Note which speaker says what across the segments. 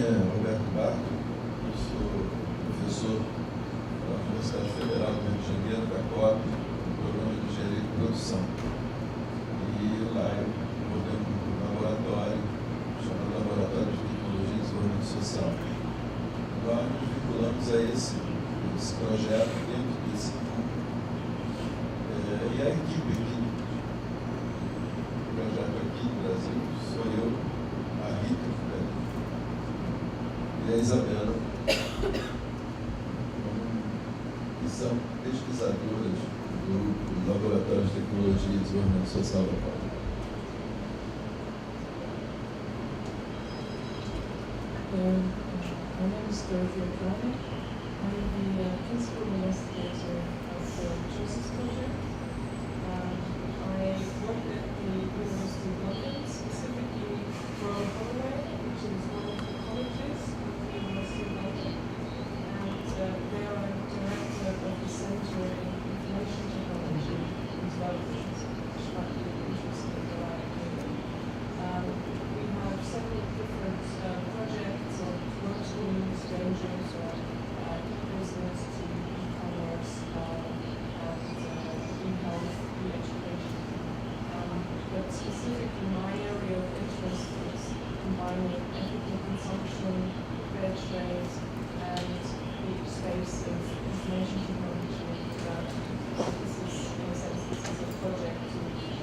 Speaker 1: é Roberto Barco, eu sou professor da Universidade Federal do Rio de Janeiro, da COP, no Programa de Engenharia de Produção. E lá eu coordeno um laboratório chamado Laboratório de Tecnologia e Desenvolvimento Social. Nós nos vinculamos a esse projeto dentro desse grupo. E a equipe aqui, o projeto aqui no Brasil, sou eu, a Rita, e a Isabela, que são pesquisadoras do Laboratório de Tecnologia e Desenvolvimento Social da COP.
Speaker 2: My name is Dorothea Krone. I'm the principal investigator of the Choices Project. I work at the University of London, specifically Royal Holloway, which is one of the colleges of the University of London. And there I'm director of the Centre in Information Technology and Development, which might be interesting in the right opinion. We have several different projects on work streams ranging from e-business to e-commerce and e-health, e-education. But specifically my area of interest is combining ethical consumption, fair trade, and the space of information technology and development. So this is, in a sense, this is a project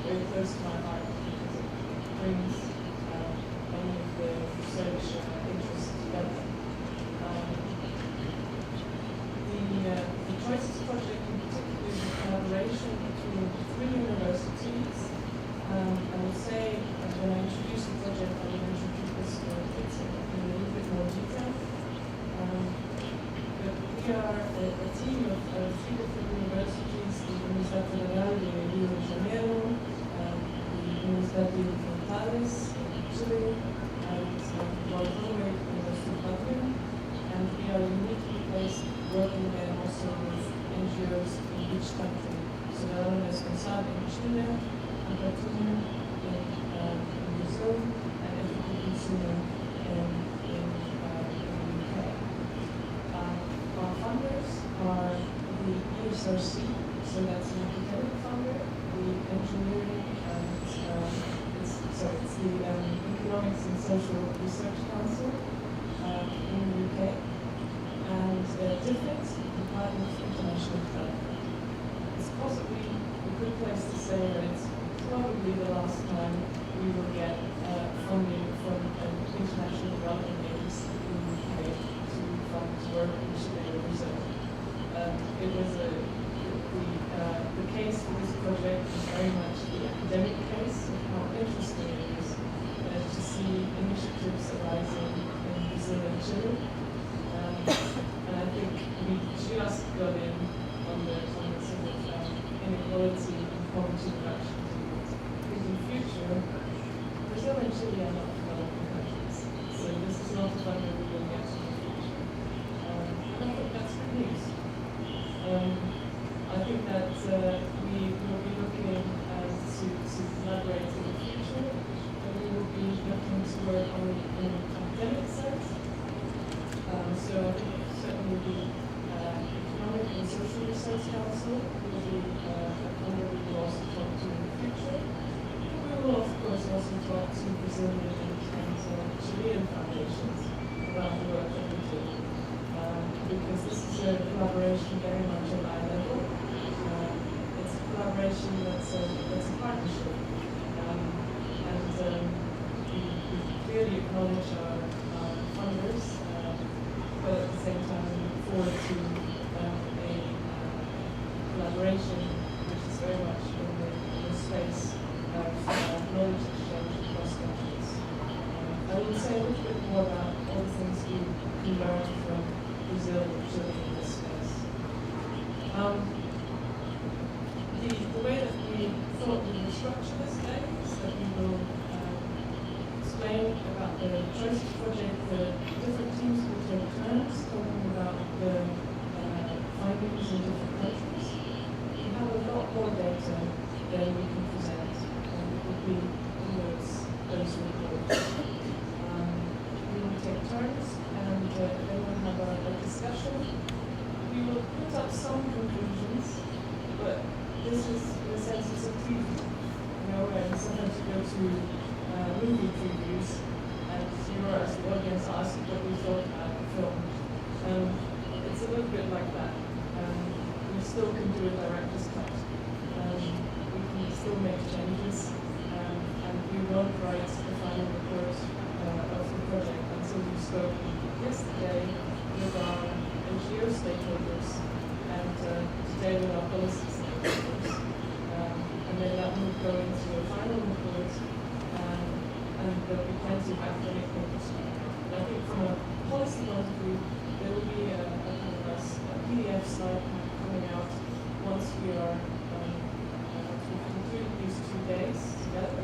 Speaker 2: very close to my heart because it brings many of the research interests together. The Choices Project in particular is a collaboration between 3 universities. I would say, when I introduce the project, I will introduce it in a little bit more detail. But we are a team of 3 different universities: the Universidad Federal de Rio de Janeiro, the Universidad de Frontales in Chile, and Royal Holloway University of London. And we are uniquely placed working there also with NGOs in each country. So there are Responsab in Chile, Ampatum in Brazil, and Ethical Consumer in the UK. Our funders are the ESRC, so that's an academic funder, the engineering and it's the Economics and Social Research Council in the UK, and DFID, Department of International Development. It's possibly a good place to say that it's probably the last time we will get funding from an international development agency in the UK to fund work in Chile or Brazil. It was the case for this project is very much the academic case of how interesting it is to see initiatives arising in Brazil and Chile. And I think we just got in on the sort of inequality and poverty reduction. Because in future, Brazil and Chile are not developing countries. So this is not a fund that we will get in the future. And I think that's good news. I think that we will be looking to collaborate in the future, and we will be looking to work on an academic sense. So I think certainly the Economic and Social Research Council will be a funder we will also talk to in the future. We will of course also talk to Brazilian and Chilean foundations about the work that we do. Because this is a collaboration very much at eye level. It's a collaboration that's a partnership. And we clearly acknowledge our funders, but at the same time we look forward to a collaboration which is very much in the space of knowledge exchange across countries. I will say a little bit more about all the things we learned from Brazil and Chile in this space. The way that we thought we would structure this day is that we will explain about the Choices Project. The different teams will take turns talking about the findings in different countries. We have a lot more data than we can present, and it will be in those reports. We will take turns don't write the final report of the project until you spoke yesterday with our NGO stakeholders and today with our policy stakeholders. And then that will go into a final report and there'll be plenty of academic papers. And I think from a policy point of view, there will be a PDF slide coming out once we are we've concluded these 2 days together.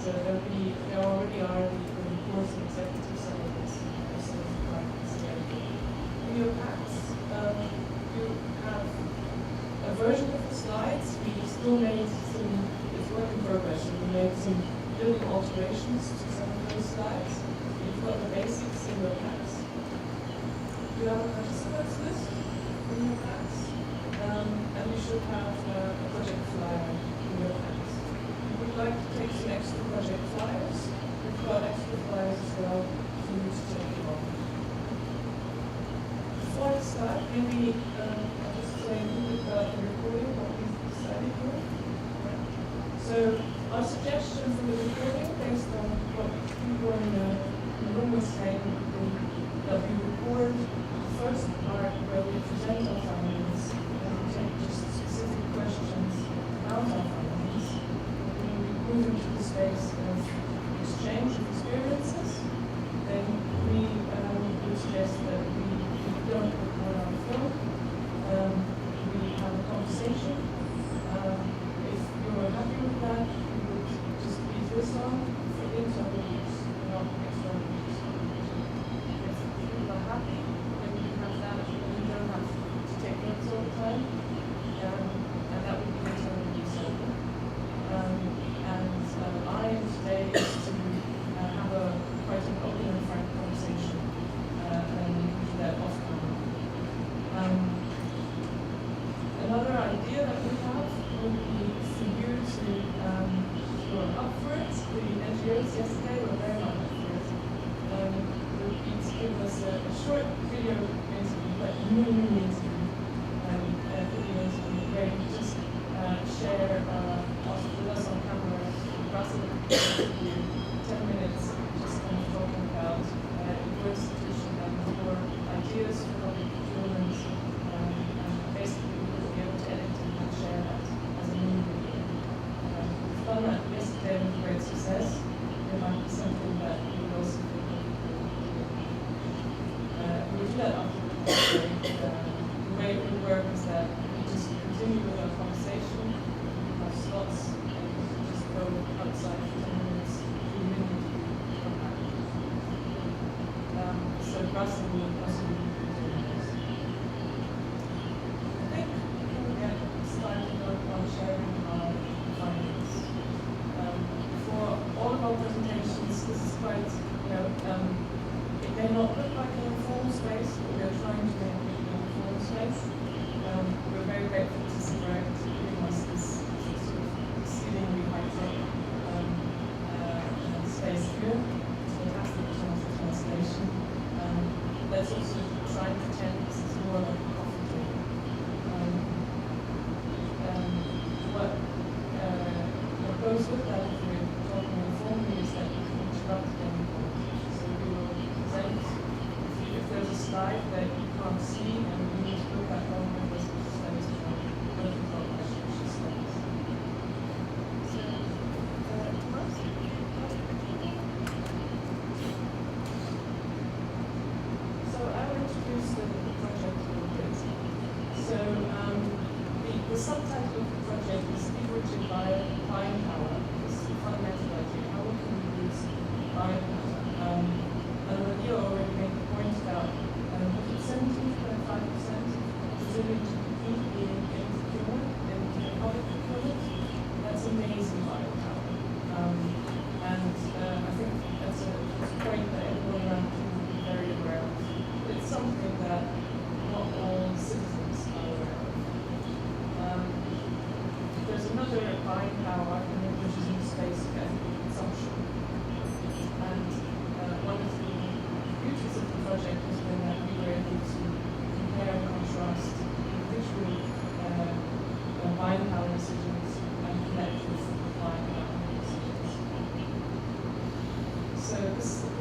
Speaker 2: There already are the reports and executive summaries of some of the practice together. In your packs, you have a version of the slides. We still made some, it's work in progress, and we made some building alterations to some of those slides. You've got the basics in your packs. You have a participants list in your packs, and you should have a project flyer in your packs. If you would like to take some extra project flyers, we've got extra flyers as well for you to take along. Before I start, maybe I'll just say a little bit about the recording, what we've decided here. So our suggestion for the recording, based on what people in the room were saying, that we record the first part where we present our findings and we take just specific questions about our findings. When we move into the space of exchange of experiences, then we would suggest that we don't record our film. We have a conversation. If you're happy with that, we would just leave this on for internal use, not external use. If people are happy, then we can have that, and you don't have to take notes all the time. And that would be internal use only. Our aim today is to have quite an open and frank conversation, and do that off camera. Another idea that we have would be for you to, who are up for it, the NGOs yesterday were very much up for it, would be to give us a short video interview, like a mini interview, video interview, where you just share with us on camera, Russell, 10 minutes, just kind of talking about your institution and your ideas for public procurement, and basically we will be able to edit and share that as a mini video. We've done that yesterday with great success. It might be something that we will also do. We will do that after the break. The way it would work is that we just continue with our conversation, we have slots, and we just go outside for 10 minutes, do a mini interview, come back. So Russell will also be doing this. I think we can get started on sharing our findings. For all of our presentations, this is quite, it may not look like an informal space, but we are trying to make it an informal space. We're very grateful to Siraj giving us this sort of exceedingly high-tech space here. Fantastic translation. Let's also try and pretend this is more like a coffee table. What goes with that, if we're talking informally, is that we can interrupt at any point. So we will present, if there's a slide that you can't see and you need to look at one of those slides, don't you call questions, just slides. So I will introduce the project a little bit. So the subtitle of the project is Leveraging Buying Power. This is the fundamental idea. How we can use buying power. And Nadia already made the point about 17.5%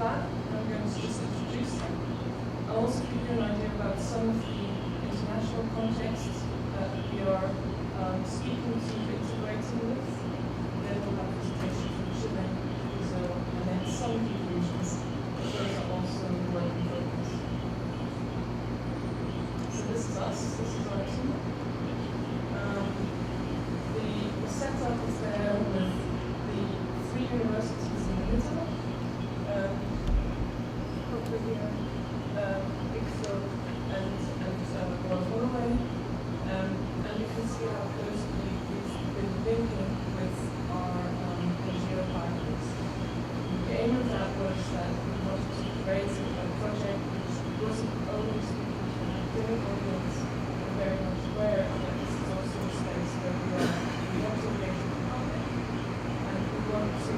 Speaker 2: plan. I'm going to just introduce them. I'll also give you an idea about some of the international contexts that we are speaking to, integrating with. Then we'll have a presentation from Chile, Brazil, and then some conclusions. But those are also work in progress. So this is us. This is our team. The setup is there with the 3 universities in the middle. Here, ICFO and Norway. And you can see how closely we've been linking with our NGO partners. The aim of that was that we wanted to create a project which wasn't only speaking to an academic audience, but very much aware that this is also a space where we want to engage with the public, and we want to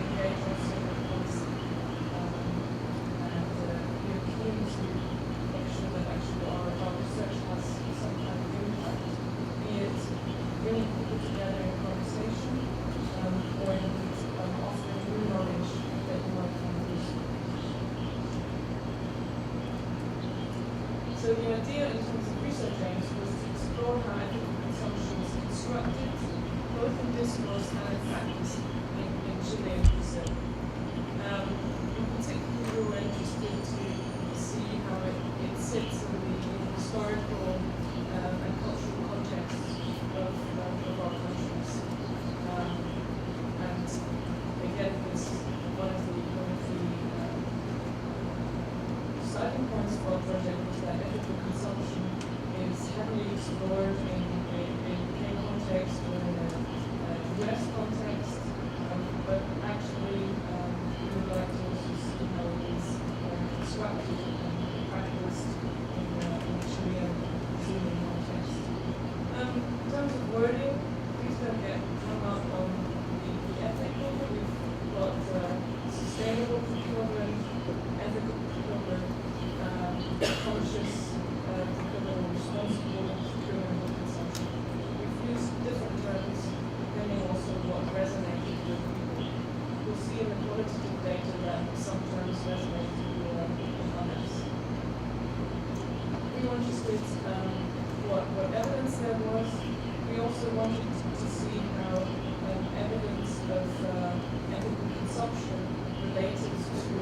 Speaker 2: engage also with policy. To make sure that actually our research has some kind of impact, be it bringing people together in conversation or indeed offering new knowledge that you might find useful. So the idea in terms of research aims was to explore how ethical consumption is constructed, both in discourse and in practice in Chile and Brazil. In particular, we were interested to see how it sits in the historical and cultural context of our countries. And again, this one of the starting points for our project was that ethical consumption is heavily explored in UK context or in a US context, but actually we would like to also see how it is constructed and practiced in the Chilean and Brazilian context. In terms of wording, please don't get hung up on the ethical. We've got sustainable procurement, ethical procurement, conscious procurement, responsible procurement and consumption. We've used different terms depending also what resonated with people. You'll see in the qualitative data that some terms resonate with others. We wanted to see what evidence there was. We also wanted to see how evidence of ethical consumption related to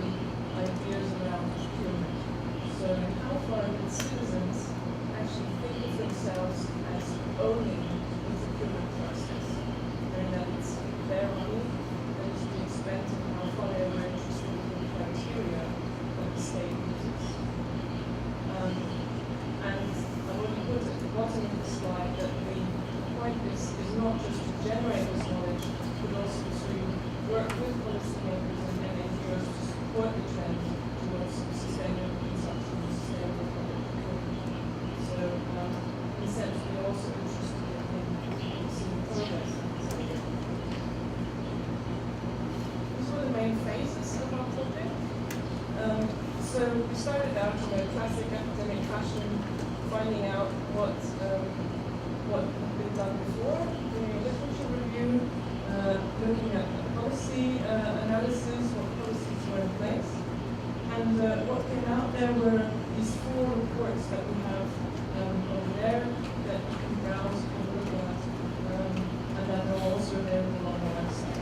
Speaker 2: ideas around procurement. So how far did citizens actually think of themselves as owning the procurement process, and that it's their money that is being spent and how far they were interested in the criteria that the state uses. And I want to put at the bottom of the slide that the point is not just to generate this knowledge, but also to work with policymakers and NGOs to support the trend towards sustainable consumption and sustainable public procurement. So, in a sense, we're also interested in seeing progress in this area. These were the main phases of our project. So we started out in a classic academic fashion, finding out what had been done before, doing a literature review, looking at policy analysis, what policies were in place. And what came out there were these 4 reports that we have over there that you can browse and look at, and that are also available on our website.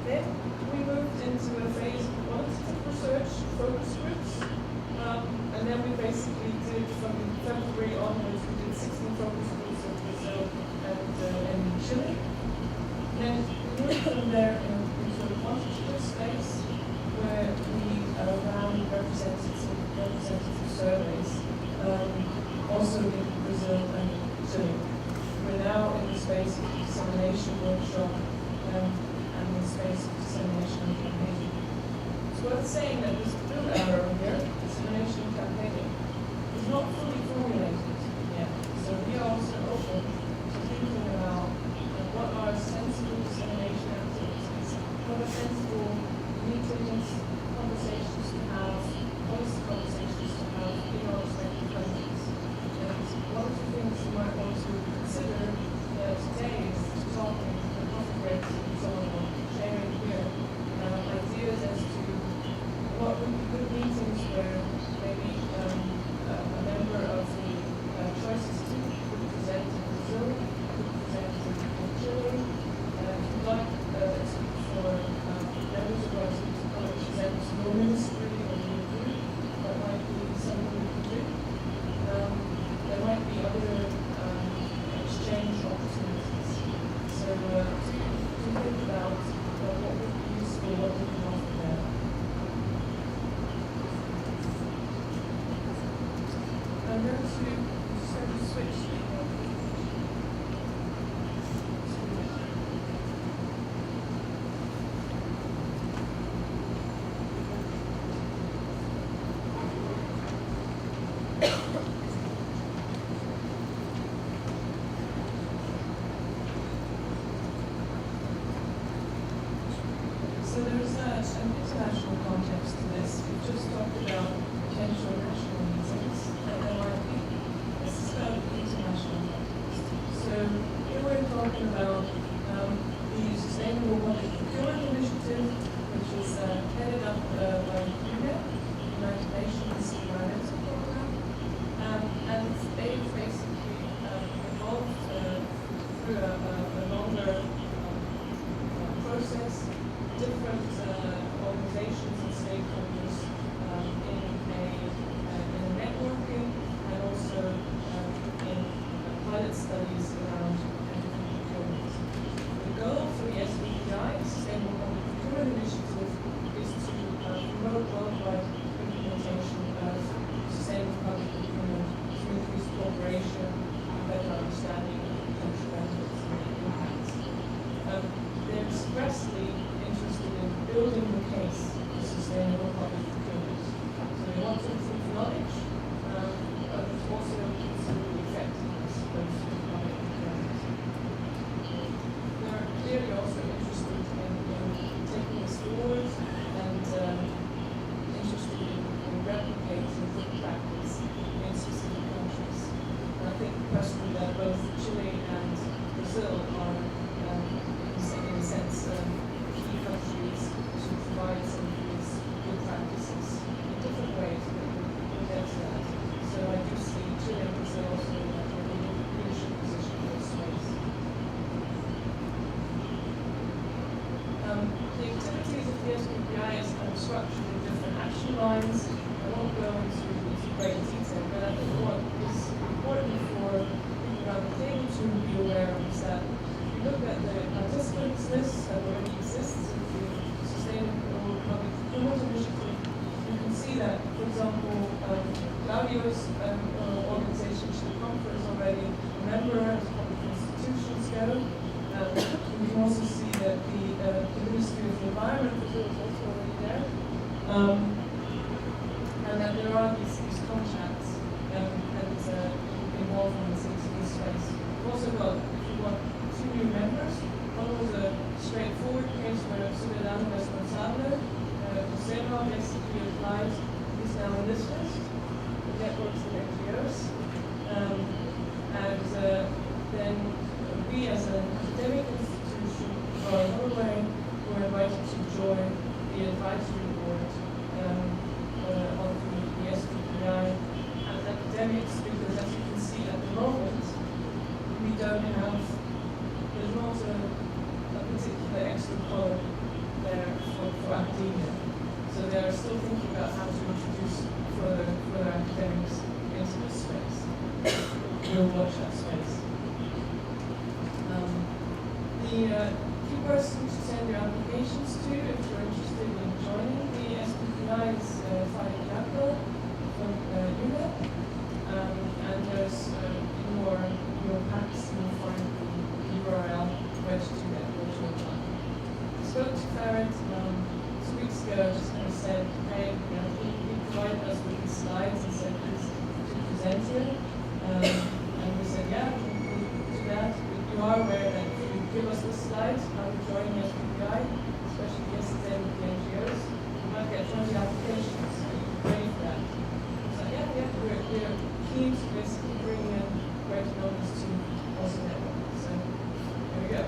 Speaker 2: Then we moved into a phase of qualitative research, focus groups, and then we basically did from February onwards, we did 16 focus groups in Brazil and in Chile. Then we moved from there into a quantitative space where we ran representative surveys, also in Brazil and Chile. We're now in the space of dissemination workshop and the space of dissemination and campaigning. It's worth saying that this blue arrow here, dissemination and campaigning, is not fully formulated yet. So we are also open to thinking about what are sensible dissemination activities, what are sensible meetings, conversations to have, policy conversations to have in our respective countries. And one of the things you might want to consider today is talking to the coffee breaks and so on. international context to this. We just talked about potential national meetings that there might be. This is about the international context. So here we're talking about the Sustainable Public Procurement Initiative, which is headed up by UNEP, United Nations Environmental Program, and they've basically evolved through a longer process, different organizations and stakeholders in a networking and also in pilot studies around different procurement. The goal for the SBPI, Sustainable Public Procurement Initiative, is to promote worldwide implementation of sustainable public procurement to increase cooperation and better understanding of potential benefits and impacts. They're expressly interested in building the case for sustainable public procurement. So they want to improve knowledge, but also consider the effectiveness of public procurement. They're clearly also interested in taking this forward and interested in replicating good practice in specific countries. And I think personally that both Chile and Brazil are in a sense, key countries to provide some of these good practices in different ways, but we'll get to that. So I do see Chile and Brazil also in a leadership position in this space. The activities of the SBPI is kind of structured in different action lines. I won't go into great detail, but I think what is important for people around the table to be aware of is that look at the participants list that already exists in the Sustainable Public Procurement Initiative, you can see that, for example, Claudio's organization, Chile is already a member as public institutions go. You can also see that the Ministry of the Environment is also already there. And that there are these contacts and involvements in this space. We've also got, if you want, two new members. One was a straightforward case where Ciudadano Responsable, Josema basically applied, he's now in this list, the networks of NGOs. Then we as an academic institution, or Norway, were invited to join the advisory board of the SBPI as academics, because as you can see at the moment, we don't have there's not a particular extra color there for academia. So they are still thinking about how to introduce further academics into this space. We'll watch that space. The key persons to send your applications to if you're interested in joining the SBPI is Farid Capital from UNEP. And there's in your packs you'll find URL register that virtual time. I spoke to Farid 2 weeks ago, just kind of said, hey, he provided us with these slides and said, please to present here. And we said, yeah, we'll do that. But you are aware that if you give us the slides, how to join the SBPI, especially yesterday with the NGOs, you might get 20 applications. So you're ready for that. So yeah, we're keen to basically bring in greater numbers to also network. So there we go.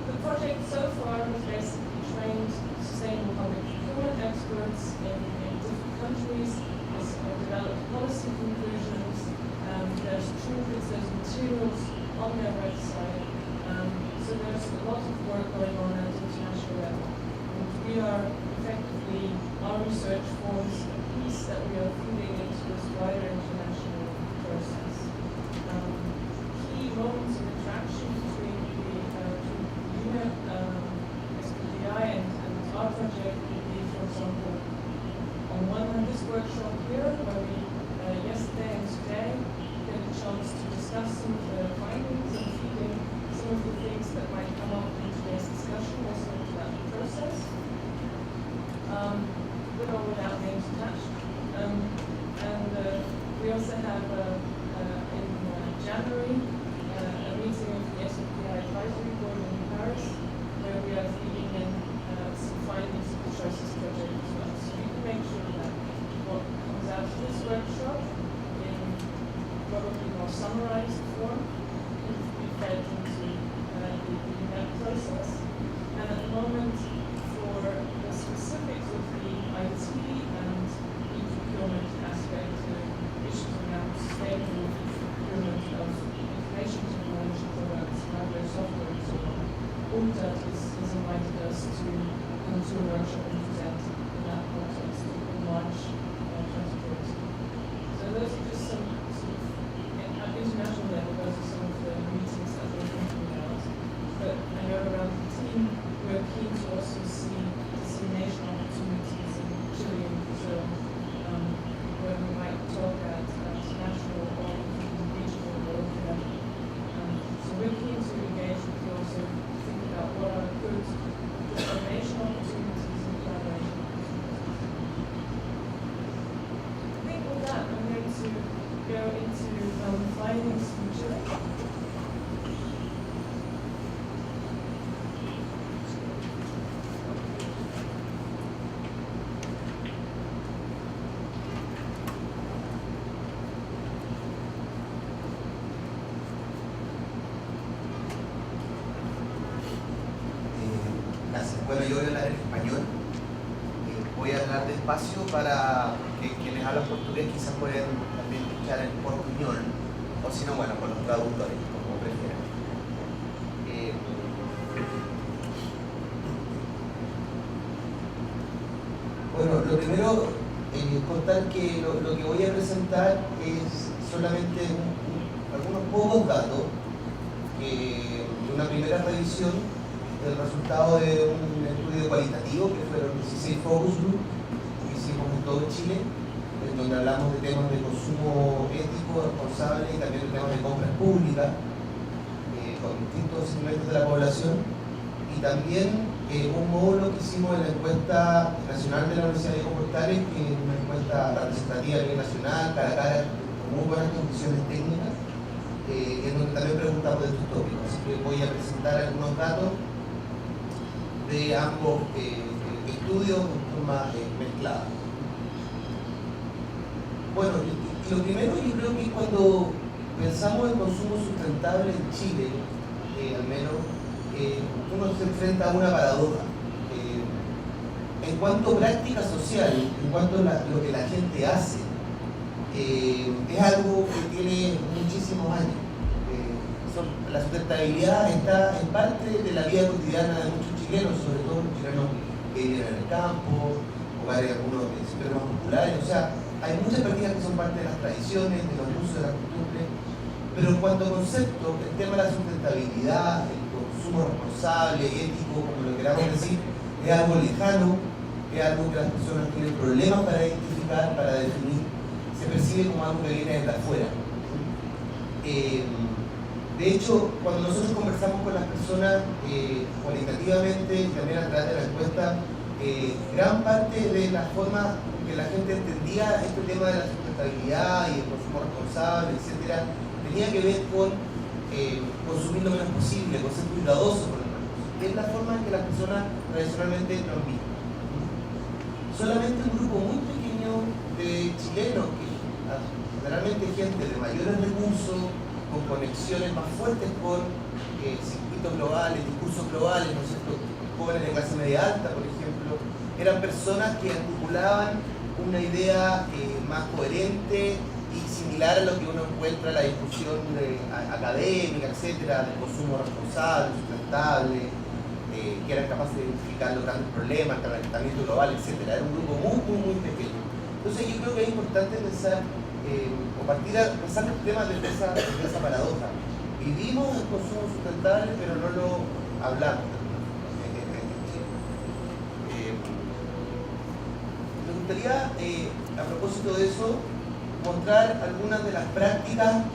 Speaker 2: The project so far has basically trained sustainable public procurement experts in different countries. It's developed policy conclusions. There's toolkits, there's materials on their website. So there's a lot of work going on at the international level. And we are effectively, our research forms a piece that we are feeding into this wider international process. Key moments of interaction between the UNEP, SBPI and our project would be, for example, on one hand this workshop here, where we yesterday and today get a chance to discuss some of the findings and feeding some of the things that might come up in today's discussion also throughout the process. With or without names attached. We also have in January a meeting of the SBPI Advisory Board in Paris, where we are feeding in more summarized form if we fed into the net process. And at the moment, for the specifics of the IT and e-procurement aspect, issues around sustainable procurement of information technology products, hardware, software, and so on, UNCTAD has invited us to come to a workshop and present in that context in March 2020. So those are just some sort of, at international level, those are some of the meetings that we're thinking about. But I know around the team, we're keen to also see dissemination opportunities in Chile and Brazil, where we might talk at national or even regional or local level. So we're keen to engage with you also, think about what are good dissemination opportunities and collaboration opportunities. I think with that, I'm going to go into findings from Chile.
Speaker 3: Gracias. Bueno, yo voy a hablar en español. Voy a hablar despacio para que quienes hablan portugués quizás puedan también escuchar en portuñol, o si no, bueno, con los traductores, como prefieran. Bueno, lo primero, contar que lo que voy a presentar es solamente algunos pocos datos de una primera revisión del resultado de un estudio cualitativo que fueron 16 focus group que hicimos en todo Chile, en donde hablamos de temas de consumo ético, responsable y también de temas de compras públicas con distintos segmentos de la población, y también un módulo que hicimos en la encuesta nacional de la Universidad de Portales, que es una encuesta representativa a nivel nacional, cara a cara, con muy buenas condiciones técnicas, en donde también preguntamos de estos tópicos. Así que voy a presentar algunos datos de ambos estudios en forma mezclada. Bueno, y lo primero, yo creo que cuando pensamos en consumo sustentable en Chile, al menos, uno se enfrenta a una paradoja. En cuanto a práctica social, en cuanto a lo que la gente hace, es algo que tiene muchísimos años. La sustentabilidad está en parte de la vida cotidiana de muchos chilenos, sobre todo los chilenos que viven en el campo, hogares algunos de sectores más populares. O sea, hay muchas prácticas que son parte de las tradiciones, de los usos, de las costumbres, pero en cuanto a concepto, el tema de la sustentabilidad, el consumo responsable, ético, como lo queramos decir, es algo lejano, es algo que las personas tienen problemas para identificar, para definir, se percibe como algo que viene desde afuera. De hecho, cuando nosotros conversamos con las personas cualitativamente y también a través de la encuesta, gran parte de la forma que la gente entendía este tema de la sustentabilidad y el consumo responsable, etcétera, tenía que ver con consumir lo menos posible, con ser cuidadoso con el recurso. Es la forma en que las personas tradicionalmente lo han visto. Solamente un grupo muy pequeño de chilenos, que generalmente gente de mayores recursos, con conexiones más fuertes con circuitos globales, discursos globales, ¿no es cierto? Jóvenes de clase media alta, por ejemplo, eran personas que articulaban una idea más coherente y similar a lo que uno encuentra en la discusión académica, etcétera, del consumo responsable, sustentable, que eran capaces de identificar los grandes problemas, el calentamiento global, etcétera. Era un grupo muy, muy, muy pequeño. Entonces yo creo que es importante pensar o partir a pensar el tema de esa paradoja. Vivimos el consumo sustentable, pero no lo hablamos. Me gustaría, a propósito de eso, mostrar algunas de las prácticas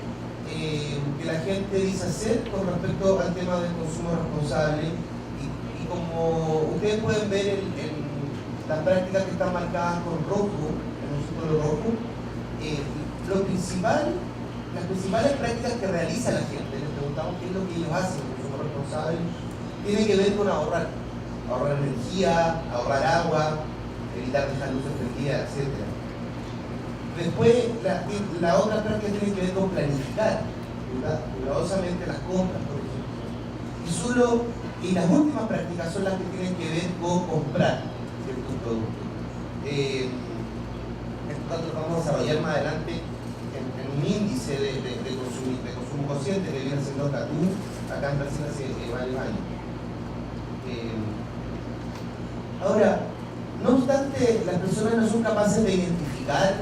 Speaker 3: que la gente dice hacer con respecto al tema del consumo responsable. Y como ustedes pueden ver en las prácticas que están marcadas con rojo, en un círculo rojo, las principales prácticas que realiza la gente, les preguntamos qué es lo que ellos hacen con consumo responsable, tiene que ver con ahorrar energía, ahorrar agua, evitar dejar luces prendidas, etc. Después, la otra práctica tiene que ver con planificar, ¿verdad? Cuidadosamente las compras, por ejemplo. Y las últimas prácticas son las que tienen que ver con comprar ciertos productos. Nosotros vamos a desarrollar más adelante en un índice de consumo consciente que viene siendo CATU acá en Brasil hace varios años. Ahora, no obstante, las personas no son capaces de identificar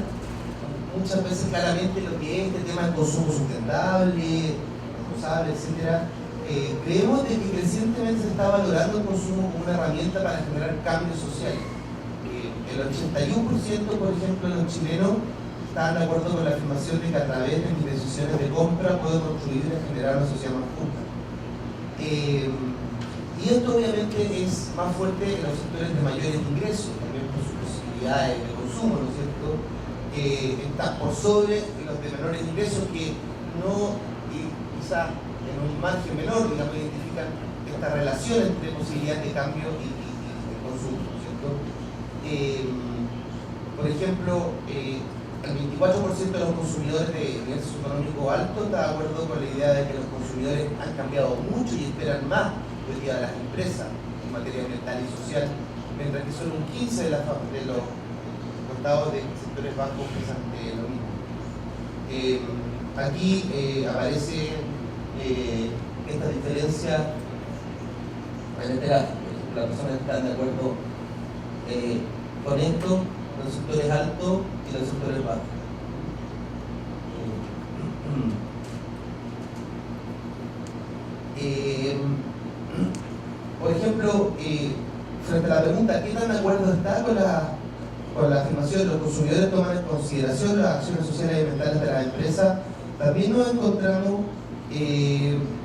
Speaker 3: muchas veces claramente lo que es este tema del consumo sustentable, responsable, etc. Creemos de que crecientemente se está valorando el consumo como una herramienta para generar cambios sociales. El 81%, por ejemplo, de los chilenos están de acuerdo con la afirmación de que a través de mis decisiones de compra puedo construir y generar una sociedad más justa. Y esto obviamente es más fuerte en los sectores de mayores ingresos, también por sus posibilidades de consumo, ¿no es cierto? Está por sobre los de menores ingresos que no, y quizás en un margen menor, digamos, identifican esta relación entre posibilidad de cambio y de consumo, ¿no es cierto? Por ejemplo, el 24% de los consumidores de nivel socioeconómico alto está de acuerdo con la idea de que los consumidores han cambiado mucho y esperan más hoy día de las empresas en materia ambiental y social, mientras que solo un 15% de los contados de sectores bajos piensan lo mismo. Aquí aparece esta diferencia en este gráfico. Las personas están de acuerdo con esto, los sectores altos y los sectores bajos. Por ejemplo, frente a la pregunta, ¿qué tan de acuerdo está con la afirmación de los consumidores toman en consideración las acciones sociales y ambientales de las empresas? También nos encontramos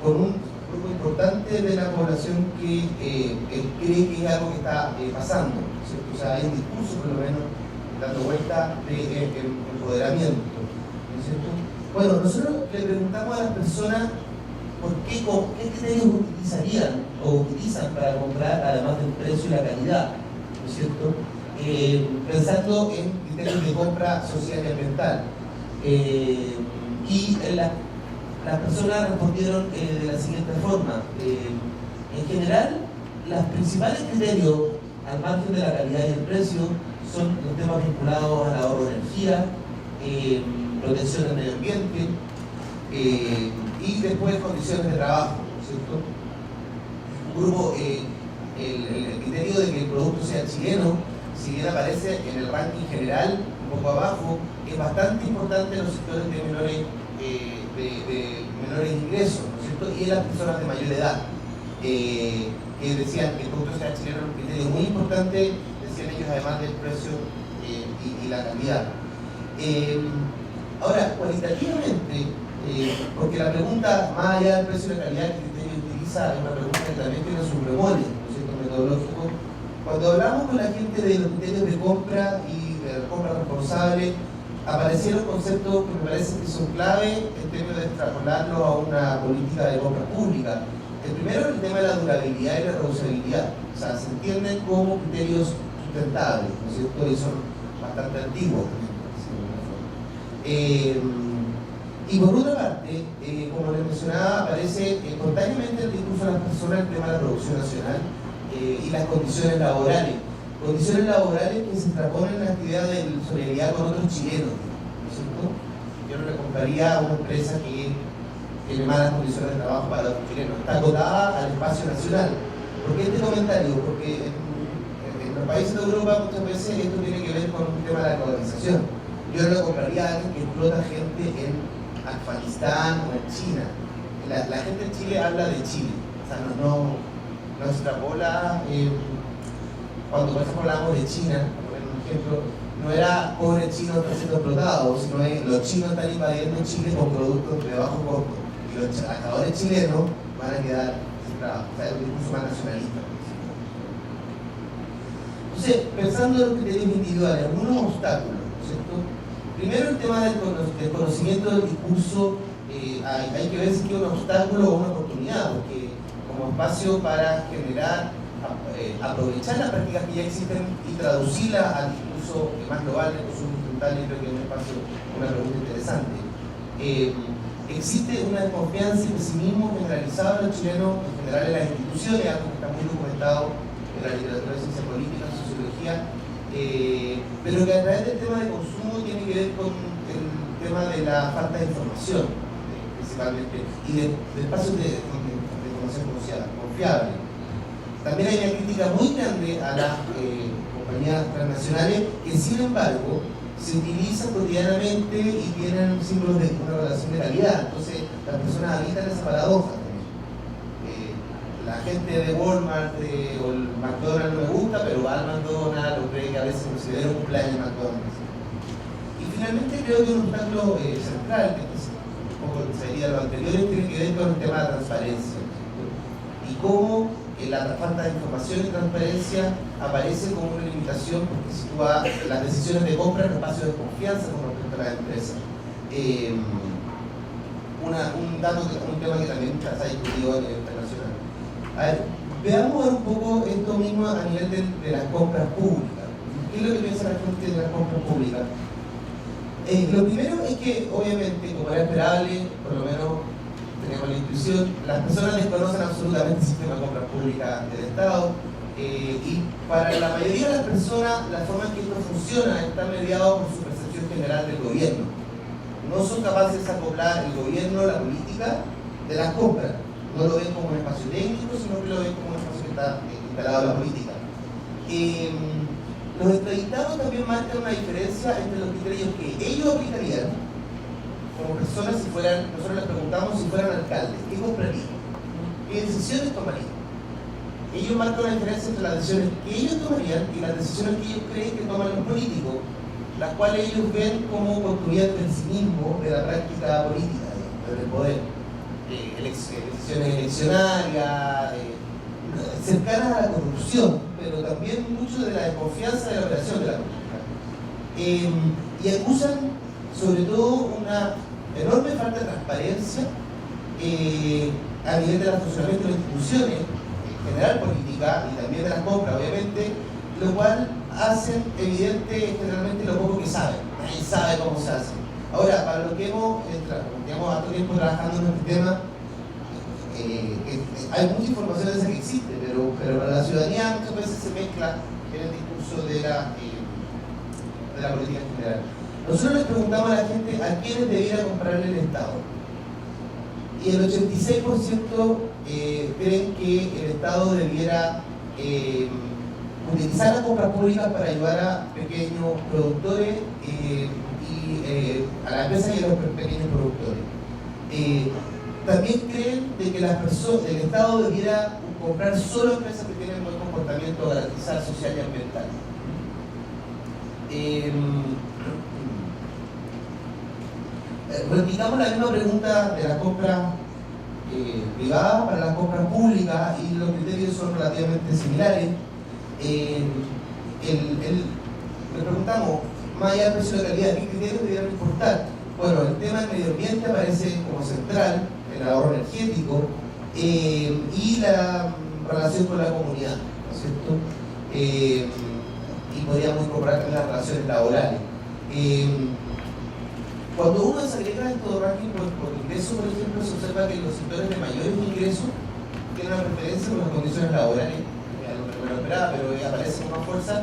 Speaker 3: con un grupo importante de la población que cree que es algo que está pasando, ¿cierto? O sea, hay un discurso por lo menos dando vuelta de empoderamiento, ¿no es cierto? Bueno, nosotros le preguntamos a las personas qué criterios utilizarían o utilizan para comprar, además del precio y la calidad, ¿no es cierto? Pensando en criterios de compra social y ambiental. Las personas respondieron de la siguiente forma. En general, los principales criterios, al margen de la calidad y el precio, son los temas vinculados al ahorro de energía, protección del medio ambiente, y después condiciones de trabajo, ¿cierto? Un grupo, el criterio de que el producto sea chileno, si bien aparece en el ranking general un poco abajo, es bastante importante en los sectores de menores ingresos, ¿no es cierto? Y en las personas de mayor edad, que decían que el producto sea chileno es un criterio muy importante, decían ellos, además del precio y la calidad. Ahora, cualitativamente, porque la pregunta, más allá del precio y la calidad que el criterio utiliza, es una pregunta que también tiene sus memorias, ¿no es cierto?, metodológico. Cuando hablamos con la gente de los criterios de compra y de la compra responsable, aparecieron conceptos que me parece que son clave en términos de extrapolarlo a una política de compra pública. El primero es el tema de la durabilidad y la reusabilidad. O sea, se entienden como criterios sustentables, ¿no es cierto? Y son bastante antiguos. Y por otra parte, como les mencionaba, aparece espontáneamente en el discurso de las personas el tema de la producción nacional y las condiciones laborales. Condiciones laborales que se extraponen a la actividad de solidaridad con otros chilenos, ¿no es cierto? Yo no le compraría a una empresa que tiene malas condiciones de trabajo para los chilenos. Está acotada al espacio nacional. ¿Por qué este comentario? Porque en los países de Europa muchas veces esto tiene que ver con un tema de la colonización. Yo no le compraría a alguien que explota gente en Afganistán o en China. La gente en Chile habla de Chile. O sea, no extrapola. Cuando por ejemplo hablamos de China, por ejemplo, no era pobre chino está siendo explotado, sino que los chinos están invadiendo Chile con productos de bajo costo y los trabajadores chilenos van a quedar sin trabajo. O sea, es un discurso más nacionalista. Entonces, pensando en los criterios individuales, algunos obstáculos, ¿no es cierto? Primero, el tema del conocimiento del discurso, hay que ver si es un obstáculo o una oportunidad, porque como espacio para generar, aprovechar las prácticas que ya existen y traducirlas al discurso más global del consumo sustentable preguntarle, creo que es un espacio, una pregunta interesante. Existe una desconfianza y pesimismo generalizado en los chilenos, en general en las instituciones, algo que está muy documentado en la literatura de ciencia política, sociología, pero que a través del tema de consumo tiene que ver con el tema de la falta de información, principalmente, y de espacios de información confiable. También hay una crítica muy grande a las compañías transnacionales que, sin embargo, se utilizan cotidianamente y tienen símbolos de una relación de calidad. Entonces, las personas habitan esa paradoja también. La gente de Walmart o el McDonald's no me gusta, pero va al McDonald's o cree que a veces considera un cumpleaños en McDonald's. Y finalmente creo que un obstáculo central, que es un poco lo que se diría lo anterior, tiene que ver con el tema de la transparencia. Y cómo la falta de información y transparencia aparece como una limitación porque sitúa las decisiones de compra en espacios de confianza con respecto a las empresas. Un tema que también se ha discutido a nivel internacional. A ver, veamos un poco esto mismo a nivel de las compras públicas. ¿Qué es lo que piensa la gente de las compras públicas? Lo primero es que, obviamente, como era esperable, por lo menos tenemos la intuición, las personas desconocen absolutamente el sistema de compras públicas del Estado, y para la mayoría de las personas la forma en que esto funciona está mediado por su percepción general del gobierno. No son capaces de acoplar el gobierno, la política, de las compras. No lo ven como un espacio técnico, sino que lo ven como un espacio que está instalado en la política. Los extraditados también marcan una diferencia entre los criterios que ellos aplicarían como personas. Si fueran, nosotros les preguntamos si fueran alcaldes, ¿qué comprarían? ¿Qué decisiones tomarían? Ellos marcan la diferencia entre las decisiones que ellos tomarían y las decisiones que ellos creen que toman los políticos, las cuales ellos ven como construyendo el cinismo de la práctica política, del poder. Decisiones eleccionarias, cercanas a la corrupción, pero también mucho de la desconfianza de la operación de la política. Y acusan sobre todo una enorme falta de transparencia a nivel de funcionamiento de las instituciones, en general política y también de las compras, obviamente, lo cual hacen evidente generalmente lo poco que saben. Nadie sabe cómo se hace. Ahora, para lo que hemos harto tiempo trabajando en este tema, hay mucha información de esa que existe, pero para la ciudadanía muchas veces se mezcla en el discurso de la política en general. Nosotros les preguntamos a la gente a quiénes debiera comprarle el Estado. Y el 86% creen que el Estado debiera utilizar las compras públicas para ayudar a pequeños productores y a las empresas y a los pequeños productores. También creen de que el Estado debiera comprar solo empresas que tienen buen comportamiento, garantizar social y ambiental. Replicamos la misma pregunta de las compras privadas para las compras públicas y los criterios son relativamente similares. Le preguntamos, más allá del precio de la calidad, ¿qué criterios debieran importar? Bueno, el tema del medio ambiente aparece como central, el ahorro energético y la relación con la comunidad, ¿no es cierto? Y podríamos incorporar también las relaciones laborales. Cuando uno desagrega estos rankings por ingreso, por ejemplo, se observa que los sectores de mayores ingresos tienen una preferencia por las condiciones laborales, no lo esperaba, pero aparece con más fuerza,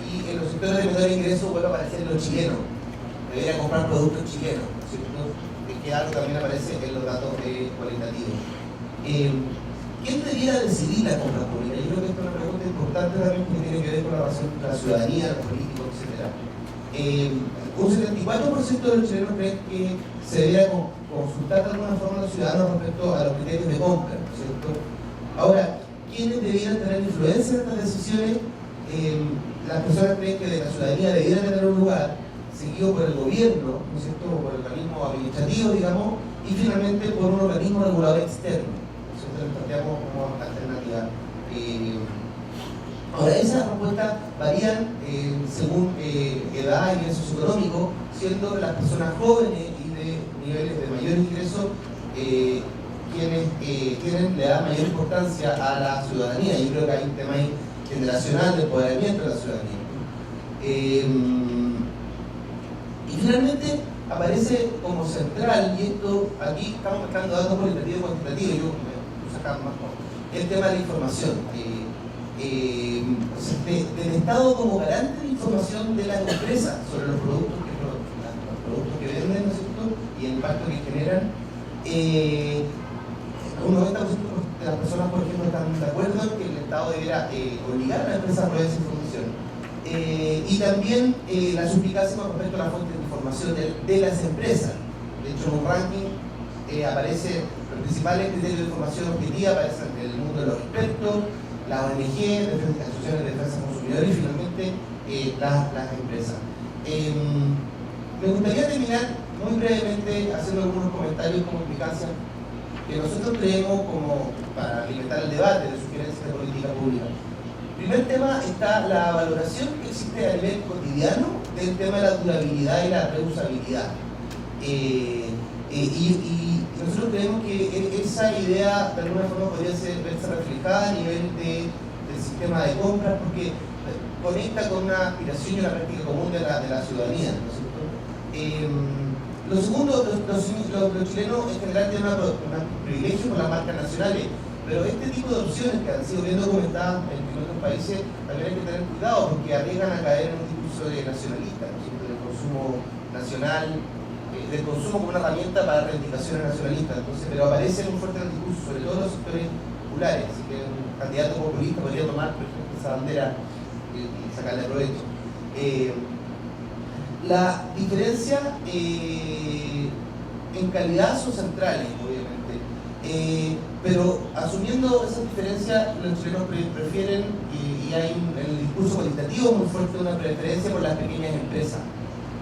Speaker 3: y en los sectores de menor ingreso vuelve a aparecer los chilenos, debería comprar productos chilenos, ¿no es cierto? Que algo también aparece en los datos cualitativos. ¿Quién debiera decidir la compra pública? Yo creo que esta es una pregunta importante también que tiene que ver con la relación con la ciudadanía, los políticos, etc. Un 74% de los chilenos creen que se debería consultar de alguna forma a los ciudadanos respecto a los criterios de compra, ¿no es cierto? Ahora, ¿quiénes debieran tener influencia en estas decisiones? Las personas creen que de la ciudadanía debiera tener un lugar, seguido por el gobierno, ¿no es cierto?, por el organismo administrativo, digamos, y finalmente por un organismo regulador externo. Nosotros lo planteamos como alternativa. Ahora, esas propuestas varían según edad y nivel socioeconómico, siendo las personas jóvenes y de niveles de mayor ingreso quienes le dan mayor importancia a la ciudadanía. Yo creo que hay un tema generacional de empoderamiento de la ciudadanía. Y finalmente aparece como central, y esto aquí estamos mezclando datos cualitativos y cuantitativos, yo me sacaba más el tema de la información. Del Estado como garante de información de las empresas sobre los productos que venden, ¿no es cierto? Y el impacto que generan. Un 90% de las personas, por ejemplo, están de acuerdo en que el Estado debiera obligar a la empresa a proveer esa información. Y también la suplicacia con respecto a la fuente de información de las empresas. De hecho, en un ranking aparecen los principales criterios de información objetiva, aparecen el mundo de los expertos, la ONG, las asociaciones de defensa del consumidor y finalmente las empresas. Me gustaría terminar muy brevemente haciendo algunos comentarios como implicancia que nosotros creemos como para alimentar el debate de sugerencias de política pública. En primer tema está la valoración que existe a nivel cotidiano del tema de la durabilidad y la reusabilidad. Y nosotros creemos que esa idea de alguna forma podría verse reflejada a nivel del sistema de compras porque conecta con una aspiración y una práctica común de la ciudadanía, ¿no es cierto? Lo segundo, los chilenos en general tienen un privilegio con las marcas nacionales, pero este tipo de opciones que han sido bien documentadas en otros países también hay que tener cuidado porque arriesgan a caer en un discurso nacionalista, ¿no es cierto? Del consumo nacional, del consumo como una herramienta para reivindicaciones nacionalistas. Entonces, pero aparece un fuerte discurso, sobre todo en los sectores populares, así que un candidato populista podría tomar, por ejemplo, esa bandera y sacarle provecho. La diferencia en calidad son centrales, obviamente, pero asumiendo esa diferencia, los chilenos prefieren, y hay en el discurso cualitativo muy fuerte una preferencia por las pequeñas empresas.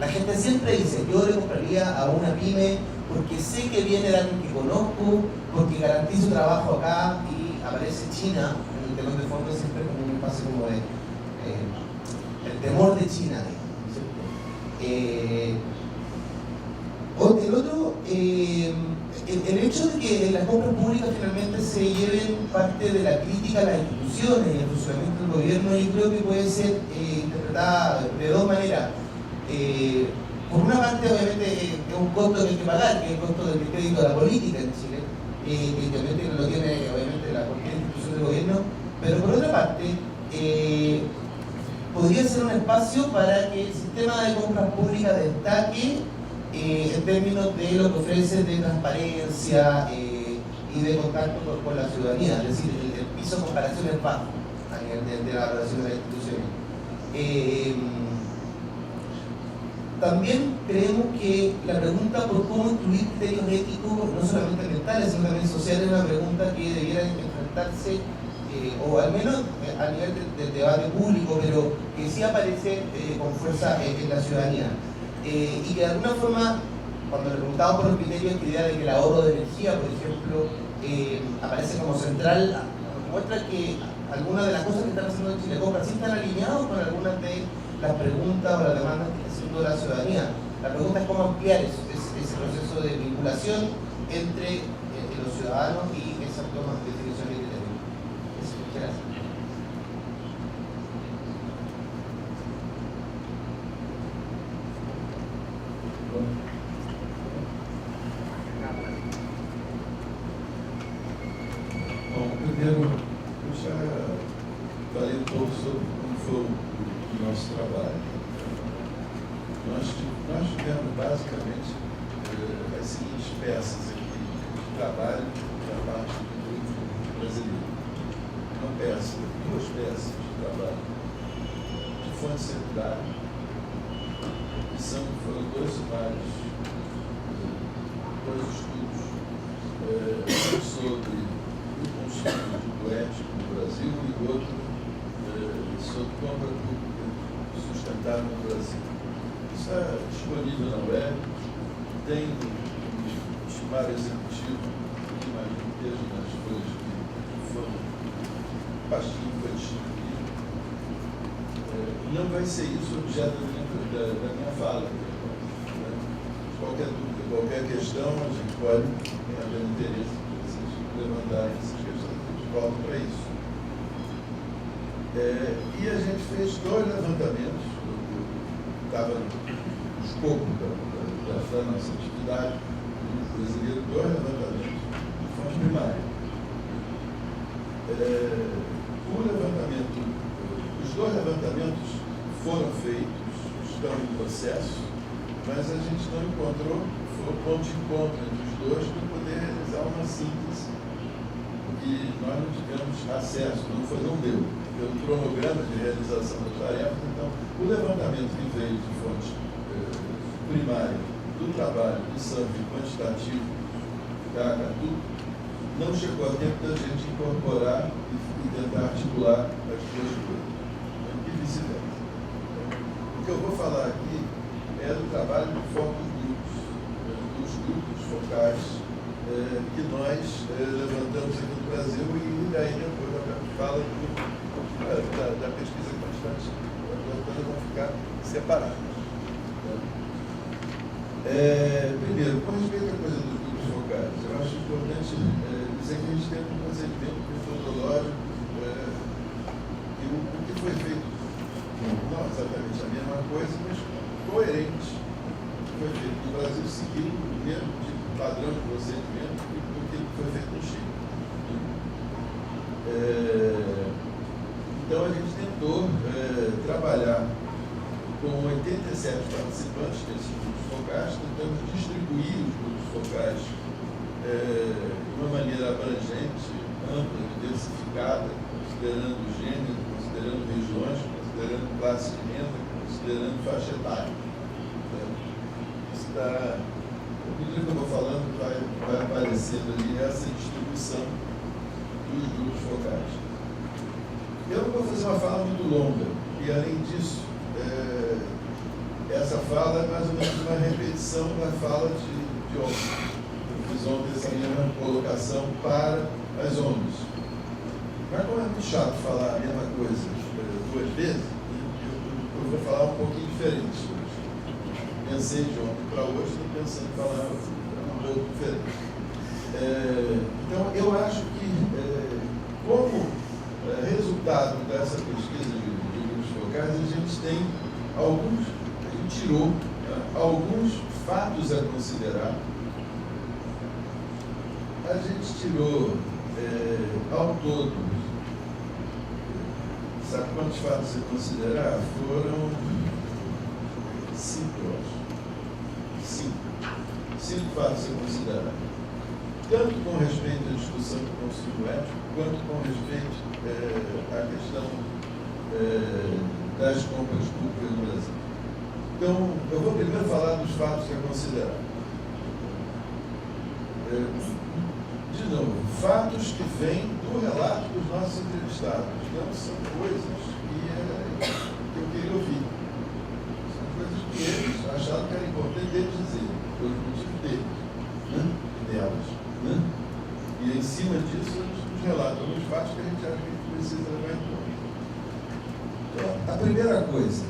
Speaker 3: La gente siempre dice, yo le compraría a una pyme porque sé que viene de alguien que conozco, porque garantizo trabajo acá, y aparece China en el telón de fondo siempre como un espacio como de el temor de China, el otro, el hecho de que en las compras públicas finalmente se lleven parte de la crítica a las instituciones y al funcionamiento del gobierno, yo creo que puede ser interpretada de dos maneras. Por una parte, obviamente, es un costo que hay que pagar, que es el costo del crédito de la política en Chile, que obviamente lo tiene obviamente cualquier institución del gobierno, pero por otra parte, podría ser un espacio para que el sistema de compras públicas destaque en términos de lo que ofrece de transparencia y de contacto con la ciudadanía, es decir, el piso de comparación es bajo a nivel de la valoración de las instituciones. También creemos que la pregunta por cómo incluir criterios éticos, no solamente ambientales, sino también sociales, es una pregunta que debiera enfrentarse o al menos a nivel del debate público, pero que sí aparece con fuerza en la ciudadanía. Y que de alguna forma, cuando le preguntamos por los criterios, la idea de que el ahorro de energía, por ejemplo, aparece como central, muestra que algunas de las cosas que están haciendo en Chile Compras sí están alineados con algunas de las preguntas o las demandas que está haciendo la ciudadanía. La pregunta es cómo ampliar ese proceso de vinculación entre los ciudadanos y esas tomas de definición de criterios. Gracias.
Speaker 1: Bom, primeiro, eu já falei um pouco sobre como foi o nosso trabalho. Nós tivemos basicamente as seguintes peças aqui de trabalho da parte do público brasileiro. Duas peças de trabalho de fonte secundária, que foram dois estudos sobre o consumo ético no Brasil e outro sobre compra pública sustentável no Brasil. Isso está disponível na web, tem um sumário executivo, que imagino que esteja nas folhas que foram pastinho foi distribuído. Não vai ser isso objeto da minha fala. Qualquer dúvida, qualquer questão, a gente pode, havendo interesse, vocês levantarem essas questões, a gente volta para isso. E a gente fez dois levantamentos, estava escopo da nossa atividade, o grupo brasileiro do levantamento de fonte primária. Os dois levantamentos foram feitos, estão em processo, mas a gente não encontrou, foi o ponto de encontro entre os dois para poder realizar uma síntese, porque nós não tivemos acesso, não deu, pelo cronograma de realização das tarefas. Então, o levantamento que veio de fonte primária do trabalho do survey quantitativo da ACATU não chegou a tempo da gente incorporar e tentar articular as duas coisas, e vice-versa. O que eu vou falar aqui é do trabalho do foco dos grupos focais que nós levantamos aqui no Brasil, e daí depois a fala da pesquisa quantitativa. As coisas vão ficar separadas. Primeiro, com respeito à coisa dos grupos focais, eu acho importante dizer que a gente tem um procedimento metodológico e o que foi feito, não exatamente a mesma coisa, mas coerente, foi feito no Brasil, seguindo o mesmo tipo de padrão de procedimento do que foi feito no Chile. Então a gente tentou trabalhar com 87 participantes desses grupos focais, tentamos distribuir os grupos focais de uma maneira abrangente, ampla, diversificada, considerando gênero, considerando regiões, considerando classe de renda, considerando faixa etária. O que eu estou falando vai aparecendo ali essa distribuição dos grupos focais. Eu não vou fazer uma fala muito longa, e além disso, essa fala é mais ou menos uma repetição da fala de ontem. Eu fiz ontem essa mesma colocação para as ONGs. Mas como é muito chato falar a mesma coisa duas vezes, eu vou falar um pouquinho diferente hoje. Pensei de ontem para hoje, estou pensando em falar um pouco diferente. Então, eu acho que, como resultado dessa pesquisa de grupos focais, a gente tirou alguns fatos a considerar. A gente tirou, ao todo, sabe quantos fatos a considerar? Foram 5, eu acho. 5 fatos a considerar. Tanto com respeito à discussão do consumo ético, quanto com respeito à questão das compras públicas no Brasil. Então, eu vou primeiro falar dos fatos a considerar. De novo, fatos que vêm do relato dos nossos entrevistados. Não são coisas que eu queria ouvir. São coisas que eles acharam que era importante eles dizerem, pelos motivos deles, delas. E em cima disso, eles nos relatam alguns fatos que a gente acha que precisa levar em conta. Então, a primeira coisa,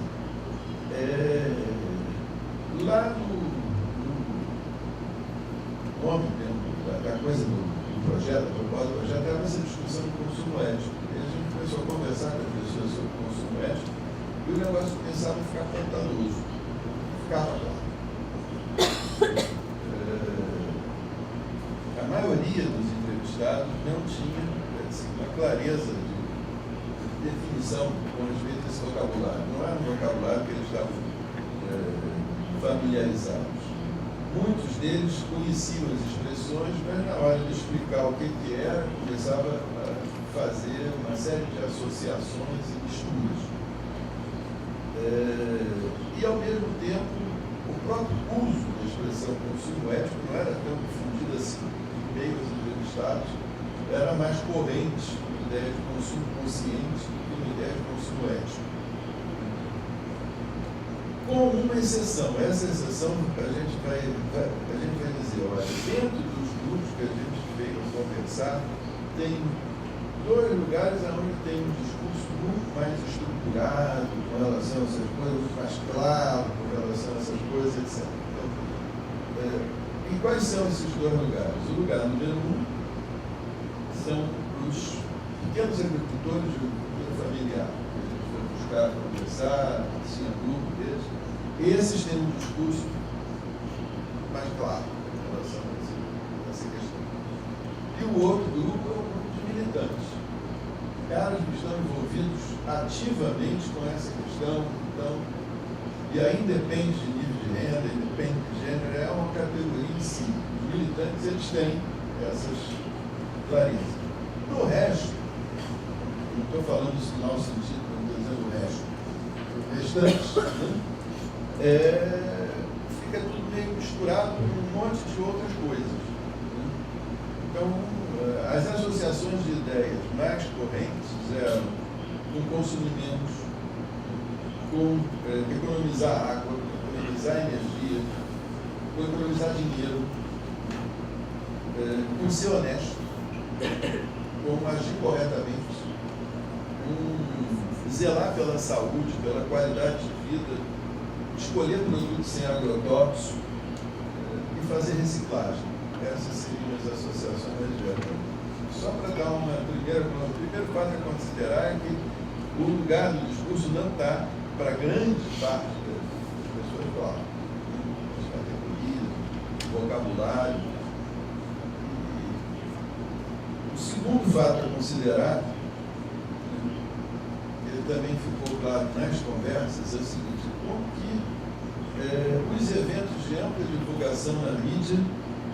Speaker 1: lá no nome da coisa do projeto, do propósito do projeto, era essa discussão do consumo ético. E a gente começou a conversar com as pessoas sobre o consumo ético, e o negócio começava a ficar pantanoso. Ficava lá. A maioria dos entrevistados não tinha uma clareza de definição com respeito a esse vocabulário. Não era um vocabulário que eles estavam familiarizados. Muitos deles conheciam as expressões, mas na hora de explicar o que era, começava a fazer uma série de associações e misturas. E, ao mesmo tempo, o próprio uso da expressão consumo ético não era tão difundido assim. Em meio aos entrevistados, era mais corrente a ideia de consumo consciente do que a ideia de consumo ético. Com uma exceção. Essa exceção a gente vai dizer, olha, dentro dos grupos que a gente veio conversar, tem 2 lugares onde tem um discurso muito mais estruturado com relação a essas coisas, muito mais claro com relação a essas coisas, etc. Então, e quais são esses 2 lugares? O lugar número 1 são os pequenos agricultores de agricultura familiar. A gente foi buscar, conversar, tinha grupo deles. Esses têm um discurso mais claro em relação a essa questão. E o outro grupo é o grupo de militantes, caras que estão envolvidos ativamente com essa questão, então, e aí independe de nível de renda, independe de gênero, é uma categoria em si. Os militantes, eles têm essas clarezas. No resto, não estou falando isso no mau sentido, não estou dizendo o resto, o restante, fica tudo meio misturado com um monte de outras coisas. Então, as associações de ideias mais correntes eram com consumir menos, com economizar água, economizar energia, com economizar dinheiro, com ser honesto, com agir corretamente, com zelar pela saúde, pela qualidade de vida, escolher produtos sem agrotóxico e fazer reciclagem. Essas seriam as associações religiosas. Só para dar o primeiro fato a considerar é que o lugar do discurso não está para grande parte das pessoas que falam. As categorias, o vocabulário. O segundo fato a considerar, ele também ficou claro nas conversas, é o seguinte: como que os eventos de ampla divulgação na mídia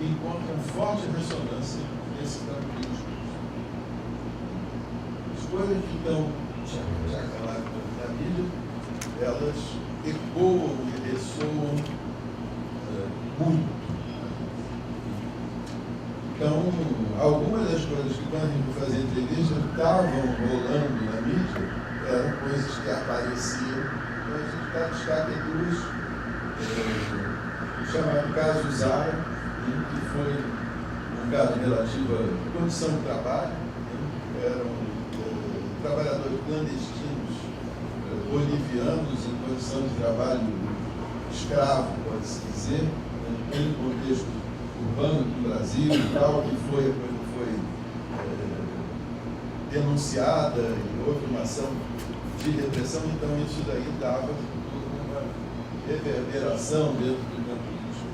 Speaker 1: encontram forte ressonância nesse campo de discurso. As coisas que estão chacaladas na mídia, elas ecoam e ressoam muito. Então, algumas das coisas que quando a gente fazia entrevista estavam rolando na mídia eram coisas que apareciam. Então a gente dá destaque em duas, o chamado caso Zara, que foi um caso relativo à condição de trabalho. Eram trabalhadores clandestinos bolivianos em condição de trabalho escravo, pode-se dizer, em contexto urbano do Brasil e tal, que foi denunciada e houve uma ação de repressão. Então isso daí dava uma reverberação dentro do campo político.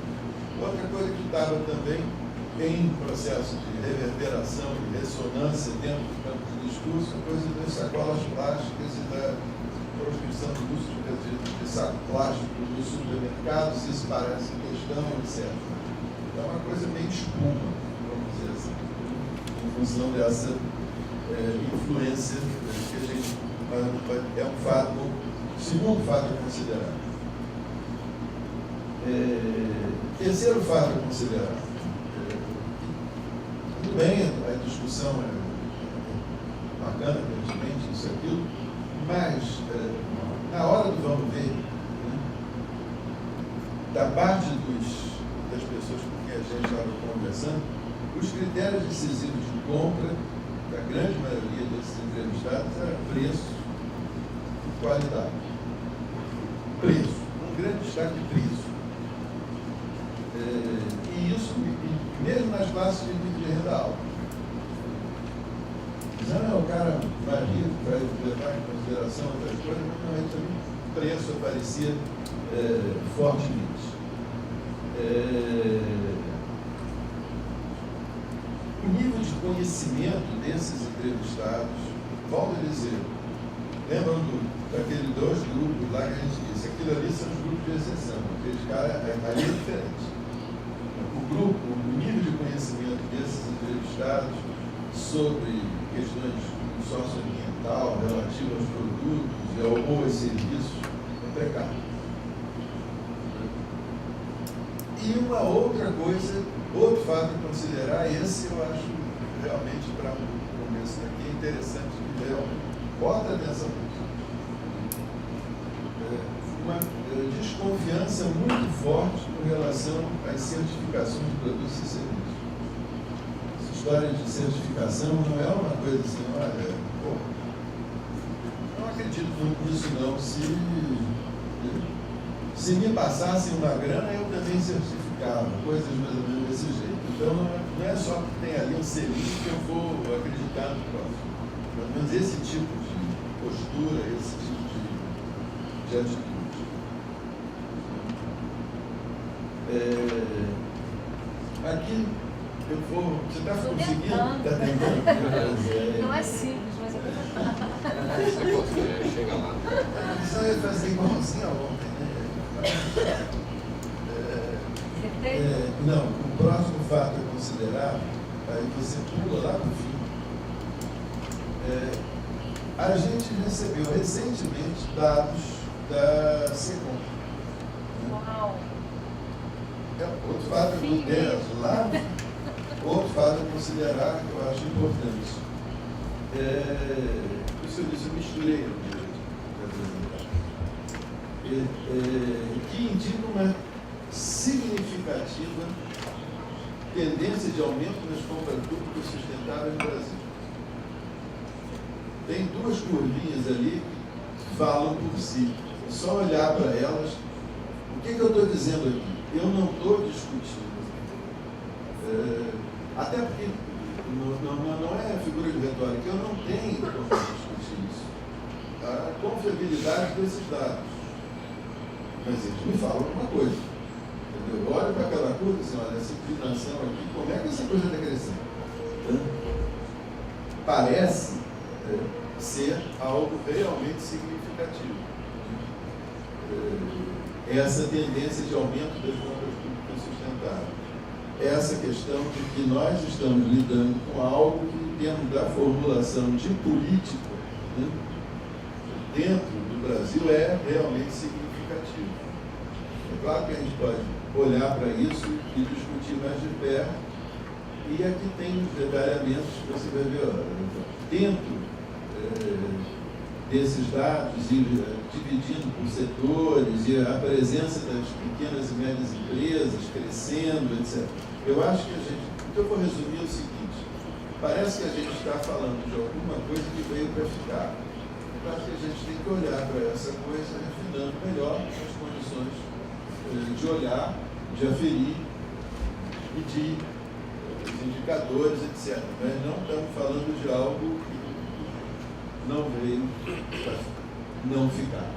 Speaker 1: Outra coisa que estava também em processo de reverberação e ressonância dentro do campo de discurso, a coisa das sacolas plásticas e da proscrição do uso de saco plástico nos supermercados. Isso parece questão, etc. É uma coisa meio espuma, vamos dizer assim, em função dessa influência que a gente é um fato, segundo fato a considerar. Terceiro fato a considerar. Tudo bem, a discussão é bacana, evidentemente, isso e aquilo, mas na hora do vamos ver, da parte das pessoas com quem a gente estava conversando, os critérios decisivos de compra da grande maioria desses entrevistados eram preço e qualidade. Preço, um grande destaque de preço. E isso, mesmo nas classes de renda alta. Não é o cara mais rico para levar em consideração outras coisas, mas realmente também o preço aparecia fortemente. O nível de conhecimento desses entrevistados, volto a dizer, lembram daqueles dois grupos lá que a gente disse, aquilo ali são os grupos de exceção, aqueles caras ali é diferente. O nível de conhecimento desses entrevistados sobre questões socioambiental relativas aos produtos ou aos serviços é precário. E uma outra coisa, outro fato a considerar, esse eu acho realmente para o começo daqui é interessante que realmente bota atenção nisso. Uma desconfiança muito forte com relação às certificações de produtos e serviços. Essa história de certificação não é uma coisa assim, olha, não acredito muito nisso não. Se me passassem uma grana, eu também certificava, coisas mais ou menos desse jeito. Então, não é só que tem ali um selinho que eu vou acreditar no próximo. Pelo menos esse tipo de postura, esse tipo de atitude. Aqui eu vou. Você está conseguindo?
Speaker 4: tentando.
Speaker 1: Está tentando?
Speaker 4: Não é simples, mas é
Speaker 5: Você consegue, chega lá.
Speaker 1: A missão é fazer igualzinho a ontem, né? Não, o próximo fato a considerar, aí você pula lá no fim. A gente recebeu recentemente dados da SECOM.
Speaker 4: Uau!
Speaker 1: Outro fato lá, outro fato a considerar que eu acho importante. Por isso eu disse, eu misturei que indica uma significativa tendência de aumento nas compras públicas sustentáveis no Brasil. Tem duas curvinhas ali que falam por si. É só olhar para elas. O que eu estou dizendo aqui? Eu não estou discutindo. Até porque não é figura de retórica. Eu não tenho como discutir isso. A confiabilidade desses dados. Mas eles me falam alguma coisa. Entendeu? Eu olho para aquela curva e digo, olha, essa inclinação aqui, como é que essa coisa está crescendo? Parece ser algo realmente significativo. Essa tendência de aumento das compras públicas sustentáveis. Essa questão de que nós estamos lidando com algo que, em termos da formulação de política, né, dentro do Brasil é realmente significativo. É claro que a gente pode olhar para isso e discutir mais de perto, e aqui tem os detalhamentos que você vai ver. Olha, dentro desses dados, e dividindo por setores, e a presença das pequenas e médias empresas crescendo, etc. Eu acho que a gente, o que eu vou resumir é o seguinte: parece que a gente está falando de alguma coisa que veio para ficar. Eu acho que a gente tem que olhar para essa coisa refinando melhor as condições de olhar, de aferir e de indicadores, etc. Mas não estamos falando de algo que não veio para não ficar.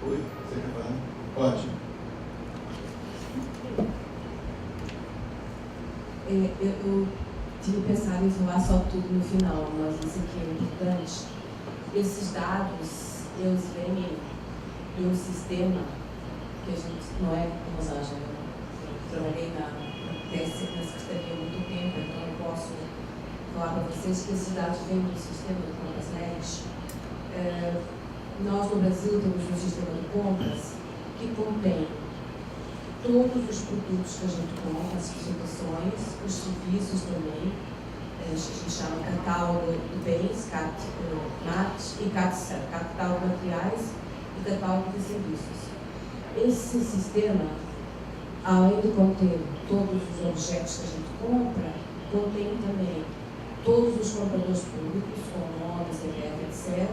Speaker 1: Oi? Você quer falar? Ótimo.
Speaker 2: Eu tinha pensado em falar só tudo no final, mas isso aqui é importante. Esses dados, eles vêm de um sistema que a gente não é como Rosângela. Eu trabalhei na Secretaria há muito tempo, então eu posso falar para vocês que esses dados vêm do sistema de compras net. Nós no Brasil temos um sistema de compras que contém todos os produtos que a gente compra, as especificações, os serviços também. A gente chama catálogo de bens, CAT-MAT e CAT-CER, catálogo de materiais e catálogo de serviços. Esse sistema, além de conter todos os objetos que a gente compra, contém também todos os compradores públicos, com nome, CPF, etc.,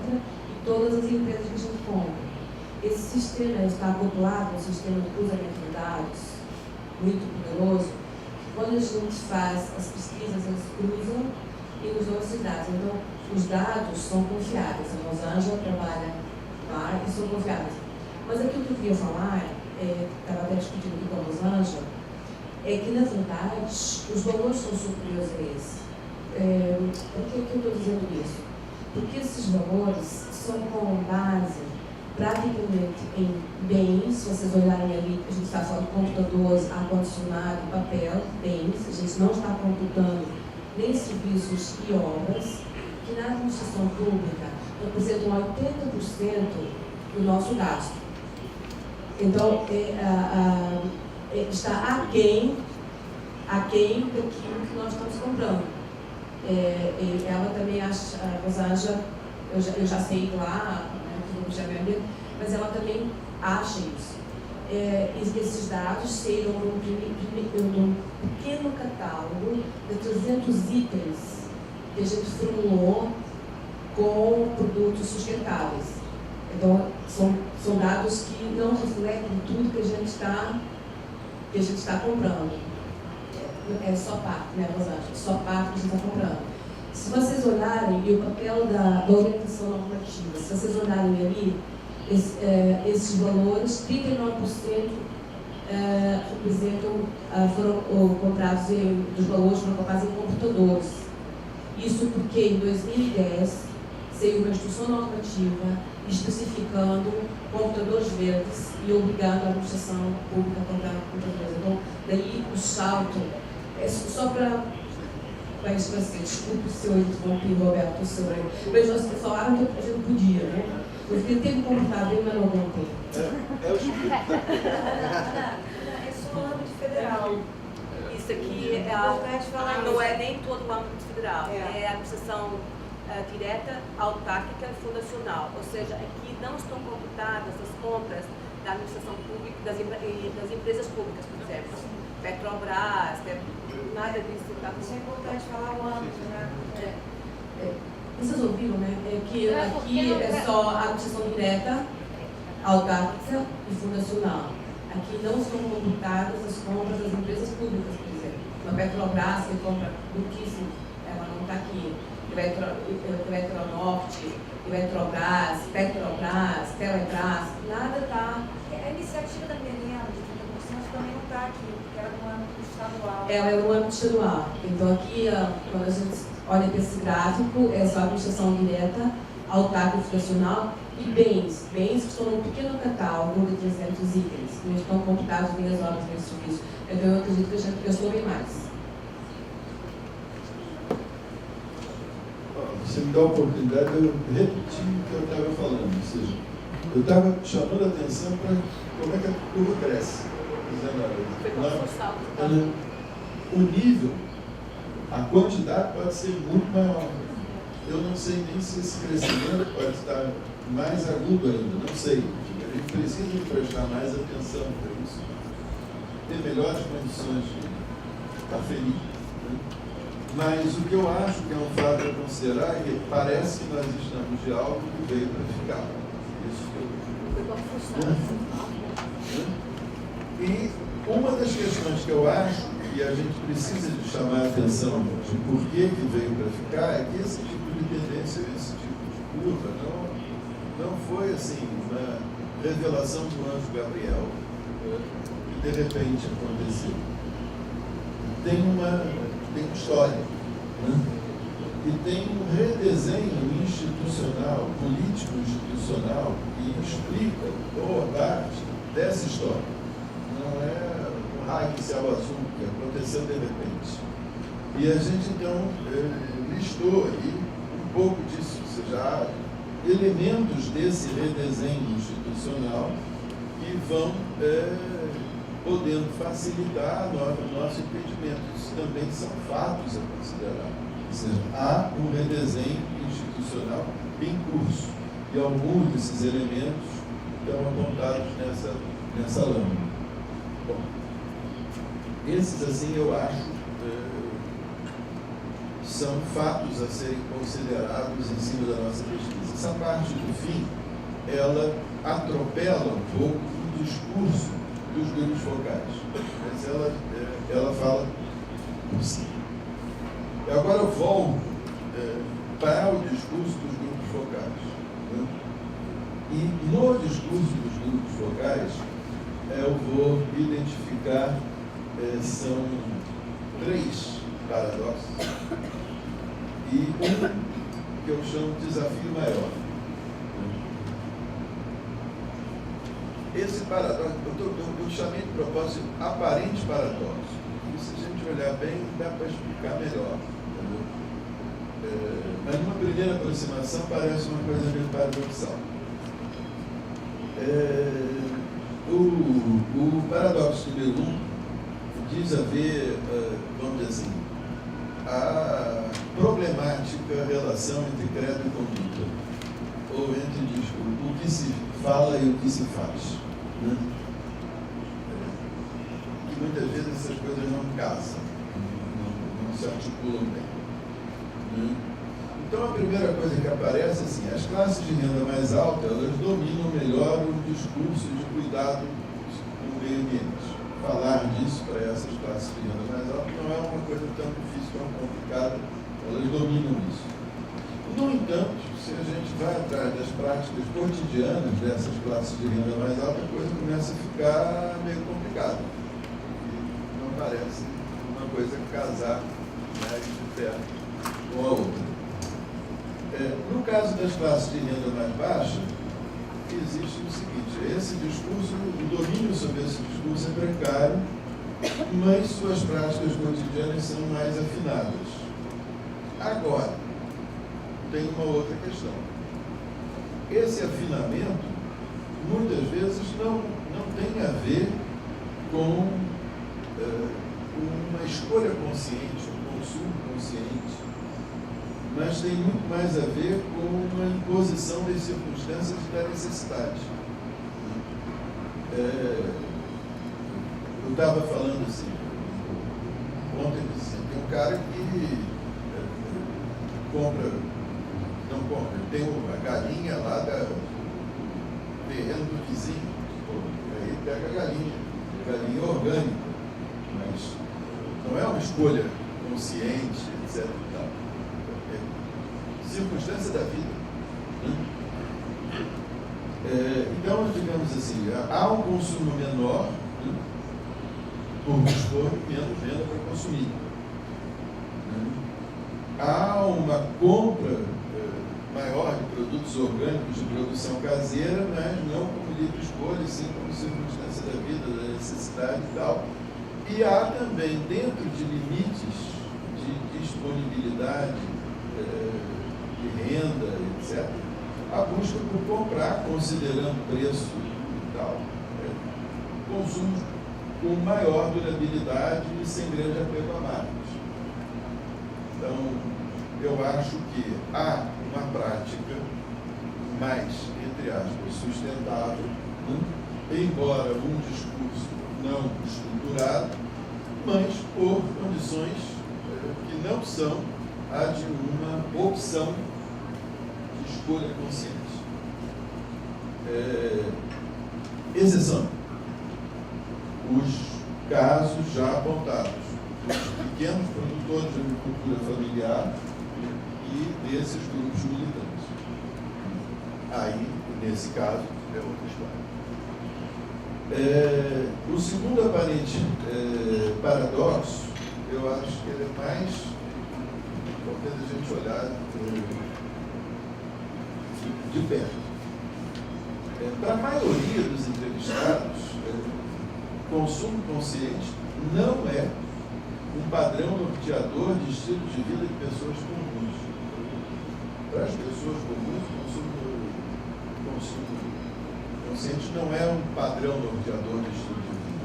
Speaker 2: e todas as empresas que a gente compra. Esse sistema está acoplado a um sistema de cruzamento de dados muito poderoso. Quando a gente faz as pesquisas, eles cruzam e nos dão esses dados. Então, os dados são confiáveis. A Rosângela trabalha lá e são confiáveis. Mas aquilo que eu queria falar, estava até discutindo aqui com a Rosângela, é que, na verdade, os valores são superiores a esse. Por que eu estou dizendo isso? Porque esses valores são com base praticamente em bens. Se vocês olharem ali, a gente está falando de computadores, ar-condicionado, papel, bens. A gente não está computando nem serviços e obras, que na administração pública representam 80% do nosso gasto. Então, está aquém daquilo que nós estamos comprando. Ela também acha, a Rosângela, eu já sei de lá, já me amigo, mas ela também acha isso. Esses dados seriam um pequeno catálogo de 300 itens que a gente formulou com produtos sustentáveis. Então, são dados que não refletem tudo que a gente está comprando. É só parte, né, Rosângela? Só parte que a gente está comprando. Se vocês olharem, e o papel da orientação normativa, se vocês olharem ali, esses valores, 39% foram comprados dos valores foram comprados em computadores. Isso porque em 2010 saiu uma instrução normativa especificando computadores verdes e obrigando a administração pública a comprar computadores. Então, daí o salto, só para esclarecer, desculpe se eu interrompi, Roberto, mas nós falaram que a gente podia, né? Porque tem que comportar bem, mas não aguentei.
Speaker 1: É o espírito.
Speaker 4: É só o âmbito federal.
Speaker 6: Isso aqui
Speaker 4: É importante falar
Speaker 6: não
Speaker 4: isso.
Speaker 6: é nem todo o âmbito federal,
Speaker 4: É.
Speaker 6: é a administração direta, autárquica e fundacional. Ou seja, aqui não estão computadas as compras da administração pública e das empresas públicas, por exemplo. Petrobras, nada disso. Tá?
Speaker 4: Isso é importante falar o âmbito, né?
Speaker 2: Vocês ouviram, né? Que
Speaker 4: É,
Speaker 2: aqui
Speaker 4: porque
Speaker 2: é só a administração direta, autárquica e fundacional. Aqui não são computadas as compras das empresas públicas, por exemplo. A Petrobras, que compra muitíssimo, ela não está aqui. Eletronorte, Eletrobras, Petrobras, Telebrás, nada está.
Speaker 4: A iniciativa da Milena de 30% também não está aqui, porque era no âmbito estadual.
Speaker 2: Ela é no âmbito estadual. Então aqui, quando a gente olha para esse gráfico, é só a administração direta, autárquica e fundacional e bens que estão num pequeno catálogo de 300 itens, que não estão computados nem as obras nem os serviços. Então eu acredito que a gente gastou bem mais.
Speaker 1: Você me dá a oportunidade de eu repetir o que eu estava falando, ou seja, eu estava chamando a atenção para como é que a curva cresce.
Speaker 6: Foi como um salto.
Speaker 1: O nível, a quantidade pode ser muito maior. Eu não sei nem se esse crescimento pode estar mais agudo ainda, não sei. A gente precisa prestar mais atenção para isso, ter melhores condições de aferir. Mas o que eu acho que é um fato a considerar é que parece que nós estamos de algo que veio para ficar. Isso que eu...
Speaker 6: Foi como um salto.
Speaker 1: E uma das questões que eu acho que a gente precisa de chamar a atenção de por que veio para ficar é que esse tipo de tendência, esse tipo de curva, não foi assim uma revelação do anjo Gabriel que de repente aconteceu. Tem uma história, né? E tem um redesenho institucional, político-institucional, que explica boa parte dessa história. Não é um raio de céu azul que aconteceu de repente. E a gente então listou aí um pouco disso, ou seja, há elementos desse redesenho institucional que vão podendo facilitar o nosso entendimento. Isso também são fatos a considerar. Ou seja, há um redesenho institucional em curso e alguns desses elementos estão apontados nessa lâmina. Bom, esses, assim, eu acho, são fatos a serem considerados em cima da nossa pesquisa. Essa parte do fim, ela atropela um pouco o discurso dos grupos focais, mas ela fala por si. E agora eu volto para o discurso dos grupos focais. Né? E no discurso dos grupos focais, eu vou identificar, são 3 paradoxos e um que eu chamo de desafio maior. Esse paradoxo, eu chamei de propósito aparente paradoxo. E se a gente olhar bem, dá para explicar melhor. Mas numa primeira aproximação parece uma coisa meio paradoxal. O paradoxo número 1 diz haver, vamos dizer assim, a problemática relação entre credo e conduta, ou entre o que se fala e o que se faz. Né? E muitas vezes essas coisas não casam, não se articulam bem. Né? Então a primeira coisa que aparece é assim, as classes de renda mais alta, elas dominam melhor o discurso de cuidado com o meio ambiente. Falar disso para essas classes de renda mais alta não é uma coisa tão difícil, tão complicada, elas dominam isso. No entanto, se a gente vai atrás das práticas cotidianas dessas classes de renda mais alta, a coisa começa a ficar meio complicada. E não parece uma coisa casar, né, de perto com a outra. No caso das classes de renda mais baixa, existe o seguinte: esse discurso, o domínio sobre esse discurso é precário, mas suas práticas cotidianas são mais afinadas. Agora, tem uma outra questão. Esse afinamento, muitas vezes, não tem a ver com uma escolha consciente, um consumo consciente, mas tem muito mais a ver com uma imposição das circunstâncias da necessidade. Eu estava falando assim, ontem, tem um cara que não compra, tem uma galinha lá do terreno do vizinho, aí pega a galinha orgânica, mas não é uma escolha consciente, etc. Circunstância da vida. Então, digamos assim, há um consumo menor, por dispor menos renda para consumir. Há uma compra maior de produtos orgânicos de produção caseira, mas não como livre escolha, sim como circunstância da vida, da necessidade e tal. E há também, dentro de limites de disponibilidade de renda, etc., a busca por comprar, considerando preço e tal, consumo com maior durabilidade e sem grande apego a marcas. Então, eu acho que há uma prática mais, entre aspas, sustentável, embora um discurso não estruturado, mas por condições que não são a de uma opção de escolha consciente. Exceção: os casos já apontados, os pequenos produtores de agricultura familiar e desses grupos militantes. Aí, nesse caso, é outra história. O segundo aparente paradoxo, eu acho que ele é mais importante a gente olhar de perto. Para a maioria dos entrevistados, consumo consciente não é um padrão norteador de estilo de vida de pessoas comuns. Para as pessoas comuns, o consumo consciente não é um padrão norteador de estilo de vida.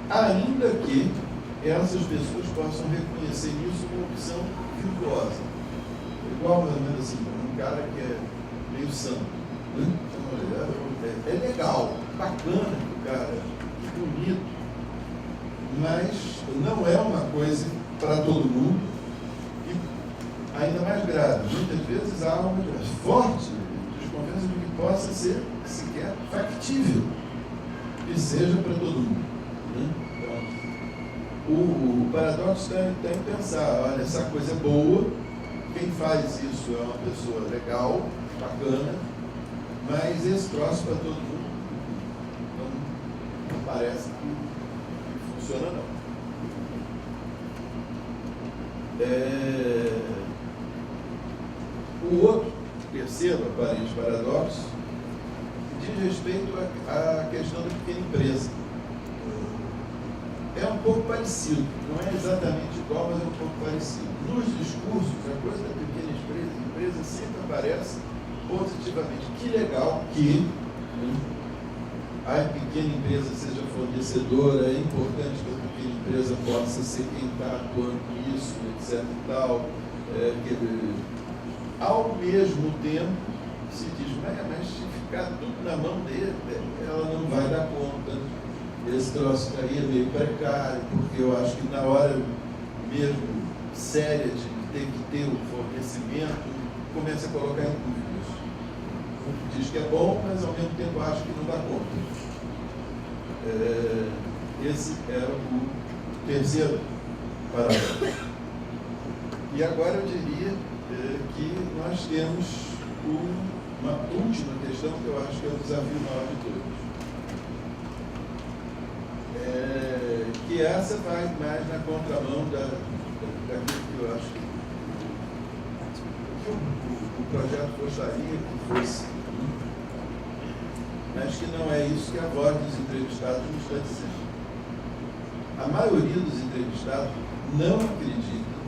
Speaker 1: Ainda que essas pessoas possam reconhecer isso como opção virtuosa. Igual, mais ou menos assim, um cara que é meio santo. É legal, bacana o cara, bonito, mas não é uma coisa para todo mundo. E ainda mais grave, muitas vezes há uma forte desconfiança de que possa ser sequer factível que seja para todo mundo. Então, o paradoxo está em pensar, olha, essa coisa é boa, quem faz isso é uma pessoa legal, bacana, mas esse troço para todo mundo não parece que funciona, não. O outro, terceiro aparente paradoxo, diz respeito à questão da pequena empresa. É um pouco parecido, não é exatamente igual, mas é um pouco parecido. Nos discursos, a coisa da pequena empresa sempre aparece positivamente. Que legal que a pequena empresa seja fornecedora, é importante que a pequena empresa possa ser quem está atuando nisso, etc. e tal. Ao mesmo tempo, se diz, mas se ficar tudo na mão dele, ela não vai dar conta. Esse troço ficaria meio precário, porque eu acho que na hora mesmo séria de ter que ter o fornecimento, começa a colocar em dúvidas. Diz que é bom, mas ao mesmo tempo acha que não dá conta. Esse é o terceiro parágrafo. E agora eu diria que nós temos uma última questão que eu acho que é o desafio maior de todos. Que essa vai mais na contramão daquilo que eu acho que o projeto gostaria que fosse, mas que não é isso que a voz dos entrevistados nos está dizendo. A maioria dos entrevistados não acredita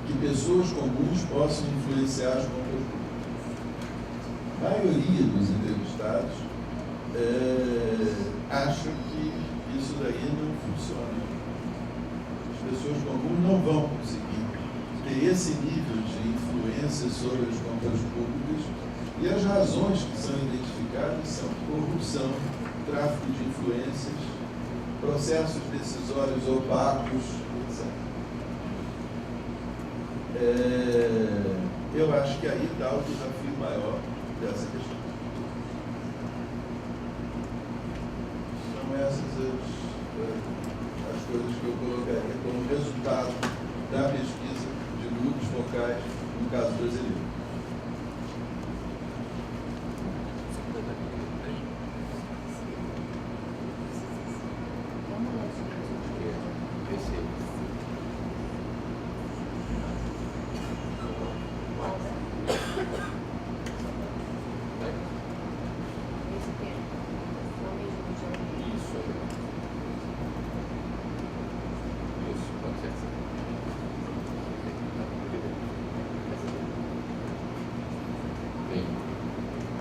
Speaker 1: que pessoas comuns possam influenciar as compras públicas. A maioria dos entrevistados acha que isso daí não funciona. As pessoas comuns não vão conseguir ter esse nível de influência sobre as compras públicas, e as razões que são identificadas são corrupção, tráfico de influências, processos decisórios opacos, etc. Eu acho que aí está o desafio maior dessa questão. São essas as coisas que eu colocaria como resultado da pesquisa de grupos focais, no caso brasileiro.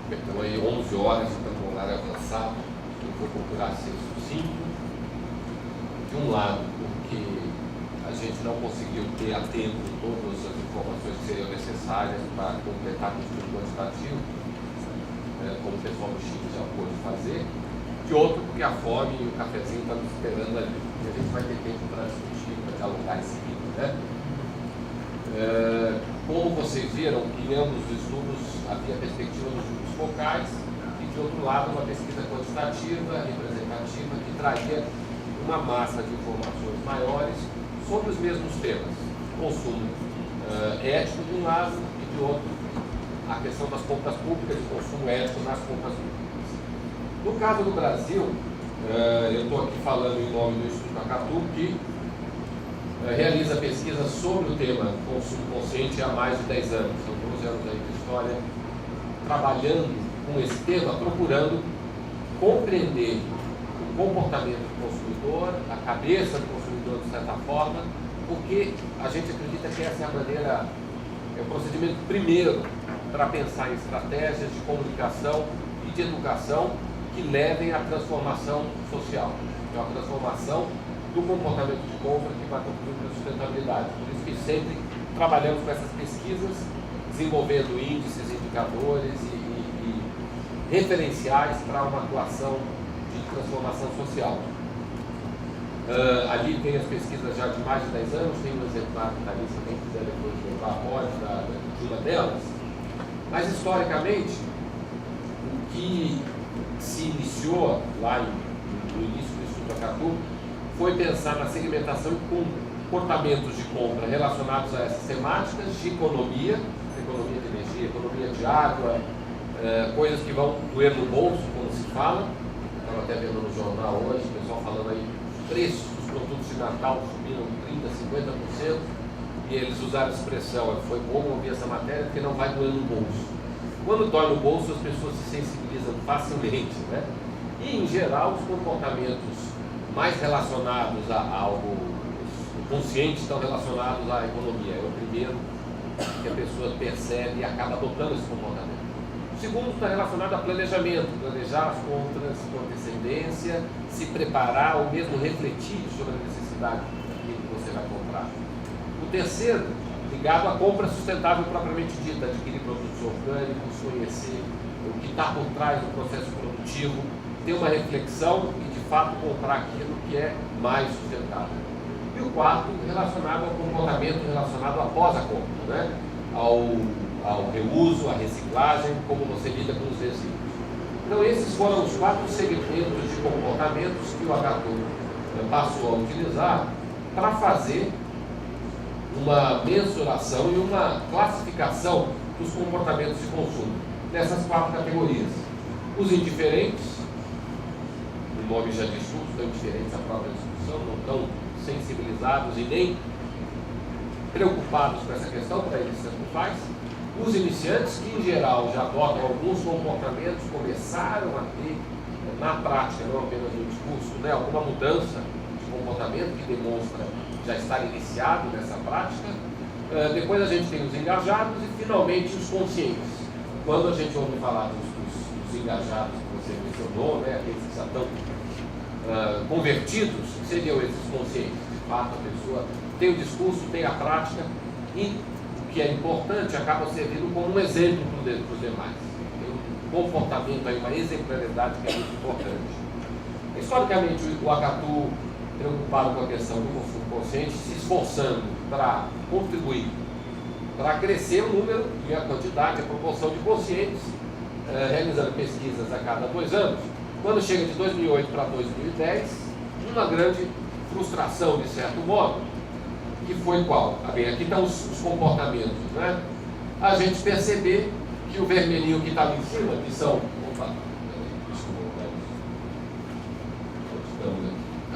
Speaker 5: Então aí 11 horas, estamos no horário avançado, eu vou procurar ser sucinto. De um lado, porque a gente não conseguiu ter a tempo todas as informações que seriam necessárias para completar o estudo quantitativo, como o pessoal do Chile já pôde fazer. De outro, porque a fome e o cafezinho estão nos esperando ali, e a gente vai ter tempo para discutir, para dialogar em seguida, né? Como vocês viram, em ambos os estudos havia a perspectiva dos grupos focais e, de outro lado, uma pesquisa quantitativa, representativa, que traria uma massa de informações maiores sobre os mesmos temas. Consumo ético de um lado e, de outro, a questão das compras públicas e consumo ético nas compras públicas. No caso do Brasil, eu estou aqui falando em nome do Instituto Acatu, que realiza pesquisa sobre o tema consumo consciente há mais de 10 anos. São 12 anos aí de história trabalhando com esse tema, procurando compreender o comportamento do consumidor, a cabeça do consumidor de certa forma, porque a gente acredita que essa é a maneira, é o procedimento primeiro para pensar em estratégias de comunicação e de educação que levem à transformação social, que é a transformação do comportamento de compra que vai contribuir para a sustentabilidade. Por isso que sempre trabalhamos com essas pesquisas, desenvolvendo índices, indicadores e referenciais para uma atuação de transformação social. Ali tem as pesquisas já de mais de 10 anos, tem um exemplar que está ali, se alguém quiser depois levar a pode de uma delas. Mas, historicamente, o que se iniciou lá no início do Instituto Acatu foi pensar na segmentação e comportamentos de compra relacionados a essas temáticas de economia de energia, economia de água, coisas que vão doer no bolso, como se fala. Estava até vendo no jornal hoje, o pessoal falando aí, preços dos produtos de Natal subiram 30%, 50%, e eles usaram a expressão, foi bom ouvir essa matéria, porque não vai doer no bolso. Quando dói no bolso, as pessoas se sensibilizam facilmente, né? E, em geral, os comportamentos mais relacionados a algo consciente estão relacionados à economia. É o primeiro que a pessoa percebe e acaba adotando esse comportamento. O segundo está relacionado a planejamento, planejar as compras com antecedência, se preparar ou mesmo refletir sobre a necessidade daquilo que você vai comprar. O terceiro, ligado à compra sustentável propriamente dita, adquirir produtos orgânicos, conhecer o que está por trás do processo produtivo, ter uma reflexão e, de fato, comprar aquilo que é mais sustentável. E o quarto, relacionado ao comportamento relacionado após a compra, né? Ao reuso, à reciclagem, como você lida com os resíduos. Então, esses foram os 4 segmentos de comportamentos que o Acatu passou a utilizar para fazer uma mensuração e uma classificação dos comportamentos de consumo, nessas 4 categorias. Os indiferentes, o nome já diz tudo, estão indiferentes à própria discussão, não estão sensibilizados e nem preocupados com essa questão, para eles tanto faz. Os iniciantes, que em geral já adotam alguns comportamentos, começaram a ter, na prática, não apenas no discurso, né, alguma mudança de comportamento que demonstra já estar iniciado nessa prática. Depois a gente tem os engajados e, finalmente, os conscientes. Quando a gente ouve falar dos engajados que você mencionou, né, aqueles que já estão convertidos, seriam esses conscientes. De fato, a pessoa tem o discurso, tem a prática e, o que é importante, acaba servindo como um exemplo para os demais. Tem um comportamento aí, uma exemplaridade que é muito importante. Historicamente, o Akatu, preocupado com a questão do consumo consciente, se esforçando para contribuir, para crescer o número e a quantidade, a proporção de conscientes, realizando pesquisas a cada 2 anos. Quando chega de 2008 para 2010, uma grande frustração, de certo modo, que foi qual? Bem, aqui estão os comportamentos, né? A gente perceber que o vermelhinho que está ali em cima, que são... Opa,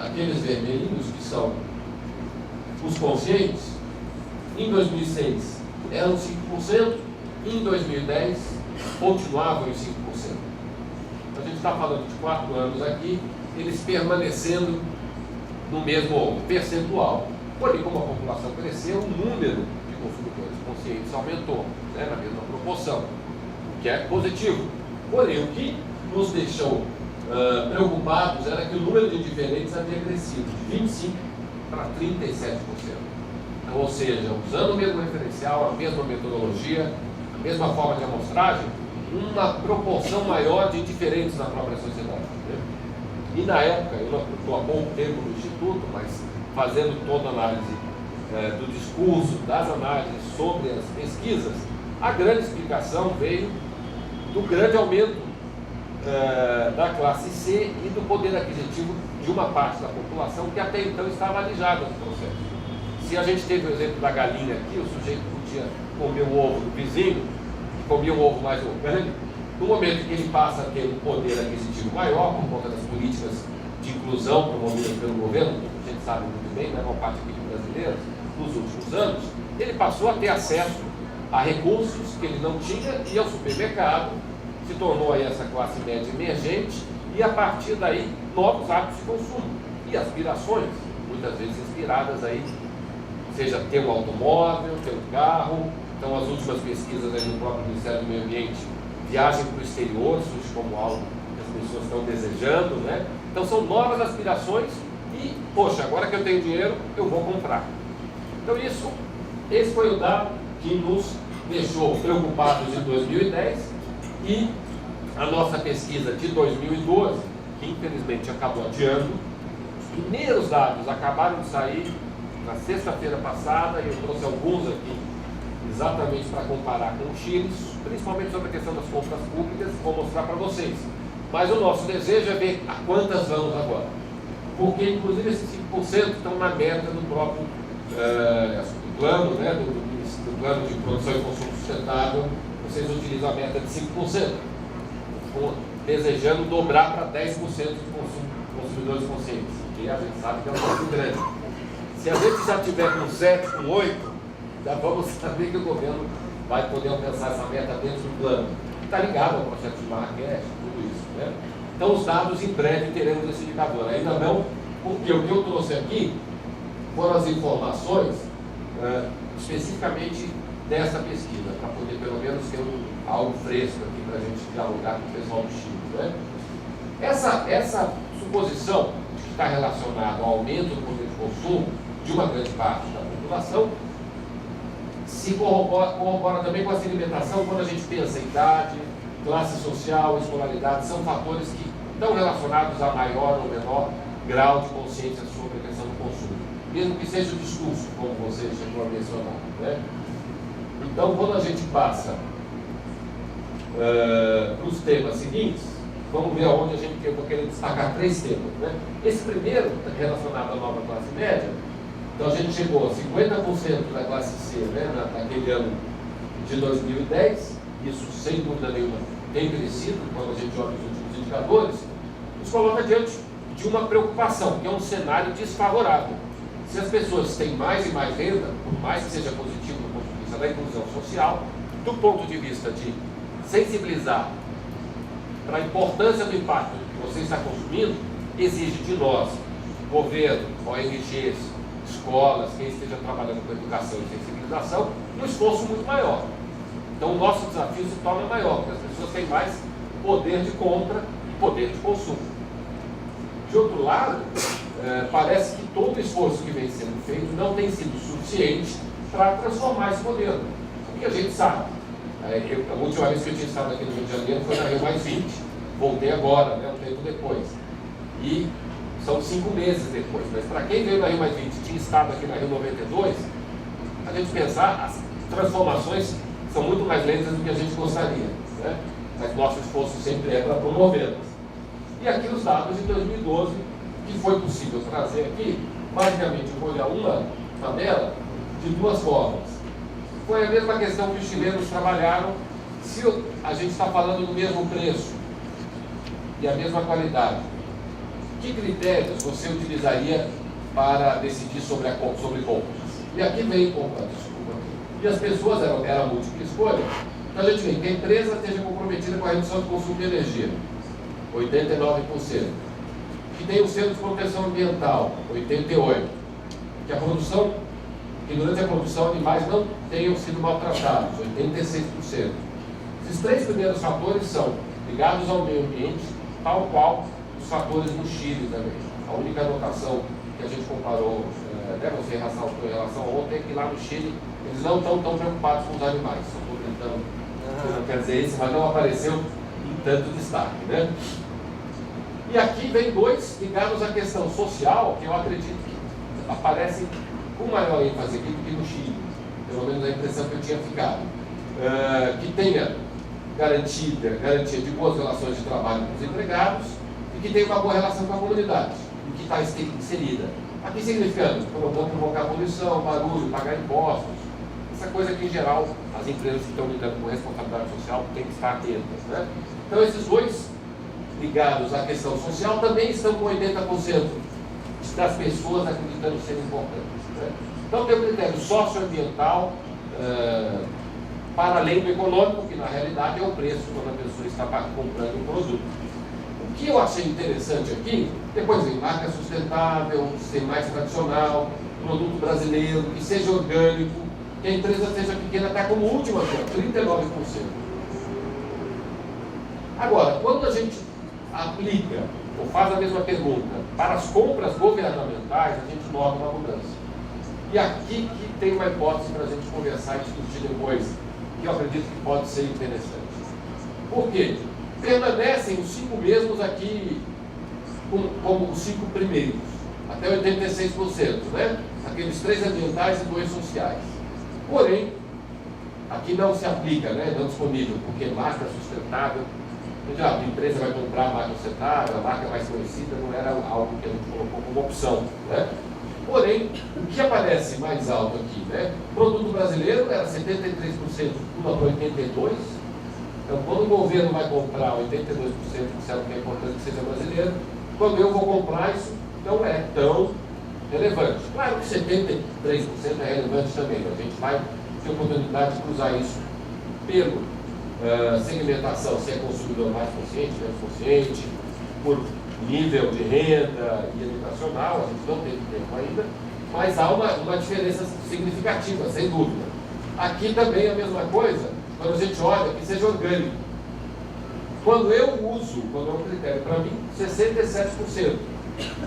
Speaker 5: aqueles vermelhinhos que são os conscientes, em 2006 eram 5%, em 2010 continuavam em 5%. A gente está falando de 4 anos aqui, eles permanecendo no mesmo percentual. Porém, como a população cresceu, o número de consumidores conscientes aumentou, né, na mesma proporção, o que é positivo. Porém, o que nos deixou preocupados era que o número de indiferentes havia crescido de 25% para 37%. Ou seja, usando o mesmo referencial, a mesma metodologia, a mesma forma de amostragem, uma proporção maior de indiferentes na própria sociedade, né? E na época, eu não estou há pouco tempo no Instituto, mas fazendo toda a análise do discurso, das análises sobre as pesquisas, a grande explicação veio do grande aumento da classe C e do poder aquisitivo de uma parte da população que até então estava alijada do processo. Se a gente teve o exemplo da galinha aqui, o sujeito podia comer o ovo do vizinho, comia um ovo mais orgânico, no momento que ele passa a ter um poder aquisitivo maior, por conta das políticas de inclusão promovidas pelo governo, a gente sabe muito bem, né, uma parte aqui de brasileiros, nos últimos anos, ele passou a ter acesso a recursos que ele não tinha e ao supermercado, se tornou aí essa classe média emergente e a partir daí novos hábitos de consumo e aspirações, muitas vezes inspiradas aí, seja ter um automóvel, ter um carro. Então as últimas pesquisas aí do próprio Ministério do Meio Ambiente, viagem para o exterior surge como algo que as pessoas estão desejando, né? Então são novas aspirações e, poxa, agora que eu tenho dinheiro, eu vou comprar. Então esse foi o dado que nos deixou preocupados em 2010 e a nossa pesquisa de 2012, que infelizmente acabou adiando, os primeiros dados acabaram de sair na sexta-feira passada e eu trouxe alguns aqui exatamente para comparar com o Chile, principalmente sobre a questão das compras públicas, vou mostrar para vocês. Mas o nosso desejo é ver a quantas vamos agora, porque inclusive esses 5% estão na meta do próprio plano, né, do plano de produção e consumo sustentável. Vocês utilizam a meta de 5%, desejando dobrar para 10% de consumidores conscientes, que a gente sabe que é um número grande. Se a gente já tiver com 7, com 8, já vamos saber que o governo vai poder alcançar essa meta dentro do plano. Está ligado ao projeto de Marrakech, tudo isso, né? Então os dados em breve teremos esse indicador. Ainda não, porque o que eu trouxe aqui foram as informações especificamente dessa pesquisa, para poder pelo menos ter algo fresco aqui para a gente dialogar com o pessoal do Chile, né? Essa suposição de que está relacionado ao aumento do poder de consumo de uma grande parte da população se corrobora também com a segmentação quando a gente pensa em idade, classe social, escolaridade, são fatores que estão relacionados a maior ou menor grau de consciência sobre a questão do consumo, mesmo que seja o discurso, como você chegou a mencionar, né? Então, quando a gente passa para os temas seguintes, vamos ver aonde eu vou querer destacar 3 temas, né? Esse primeiro, relacionado à nova classe média, então a gente chegou a 50% da classe C, né, naquele ano de 2010, isso sem dúvida nenhuma tem crescido, quando a gente olha os últimos indicadores, nos coloca diante de uma preocupação, que é um cenário desfavorável. Se as pessoas têm mais e mais renda, por mais que seja positivo do ponto de vista da inclusão social, do ponto de vista de sensibilizar para a importância do impacto que você está consumindo, exige de nós, governo, ONGs, escolas, quem esteja trabalhando com educação e sensibilização, um esforço muito maior. Então o nosso desafio se torna maior, porque as pessoas têm mais poder de compra e poder de consumo. De outro lado, parece que todo o esforço que vem sendo feito não tem sido suficiente para transformar esse modelo. Porque a gente sabe, a última vez que eu tinha estado aqui no Rio de Janeiro foi na Rio Mais 20, voltei agora, né, um tempo depois. E são 5 meses depois, mas para quem veio na Rio Mais 20 e tinha estado aqui na Rio 92, a gente pensar, as transformações são muito mais lentas do que a gente gostaria, né? Mas nosso esforço sempre é para promovê-las. E aqui os dados de 2012, que foi possível trazer aqui, basicamente eu vou olhar uma tabela de duas formas. Foi a mesma questão que os chilenos trabalharam, se a gente está falando do mesmo preço e a mesma qualidade. Que critérios você utilizaria para decidir sobre compras? E aqui vem compra, desculpa. E as pessoas era múltipla escolha. Então a gente vê que a empresa esteja comprometida com a redução do consumo de energia, 89%. Que tem o selo de proteção ambiental, 88%. Que a produção, que durante a produção animais não tenham sido maltratados, 86%. Esses 3 primeiros fatores são ligados ao meio ambiente, tal qual os fatores no Chile também. A única anotação que a gente comparou, você ressaltou em relação a ontem, é que lá no Chile eles não estão tão preocupados com os animais. Só estou tentando, não quer dizer isso, mas não apareceu em tanto destaque, né? E aqui vem 2 ligados à questão social, que eu acredito que aparecem com maior ênfase aqui do que no Chile, pelo menos a impressão que eu tinha ficado. Que tenha garantia de boas relações de trabalho com os empregados e que tenha uma boa relação com a comunidade, e que está inserida. Aqui significando, não provocar poluição, barulho, pagar impostos, essa coisa que em geral as empresas que estão lidando com responsabilidade social têm que estar atentas, né? Então esses 2 ligados à questão social também estão com 80% das pessoas acreditando ser importantes, né? Então tem o critério socioambiental, para além do econômico, que na realidade é o preço quando a pessoa está comprando um produto. O que eu achei interessante aqui, depois vem marca sustentável, ser mais tradicional, produto brasileiro, que seja orgânico, que a empresa seja pequena, até como última, 39%. Agora, quando a gente aplica, ou faz a mesma pergunta, para as compras governamentais, a gente nota uma mudança. E aqui que tem uma hipótese para a gente conversar e discutir depois, que eu acredito que pode ser interessante. Por quê? Permanecem os 5 mesmos aqui como os 5 primeiros, até 86%, né? Aqueles 3 ambientais e 2 sociais. Porém, aqui não se aplica, né? Não disponível, porque marca sustentável, a empresa vai comprar a marca sustentável, a marca mais conhecida, não era algo que a gente colocou como opção, né? Porém, o que aparece mais alto aqui, né? Produto brasileiro era 73%, pula para 82%. Então, quando o governo vai comprar 82%, disseram que é importante que seja brasileiro, quando eu vou comprar, isso não é tão relevante. Claro que 73% é relevante também, a gente vai ter oportunidade de cruzar isso pelo segmentação, se é consumidor mais consciente, menos consciente, por nível de renda e educacional, a gente não teve tempo ainda, mas há uma diferença significativa, sem dúvida. Aqui também é a mesma coisa, quando a gente olha que seja orgânico. Quando eu uso, quando é um critério para mim, 67%,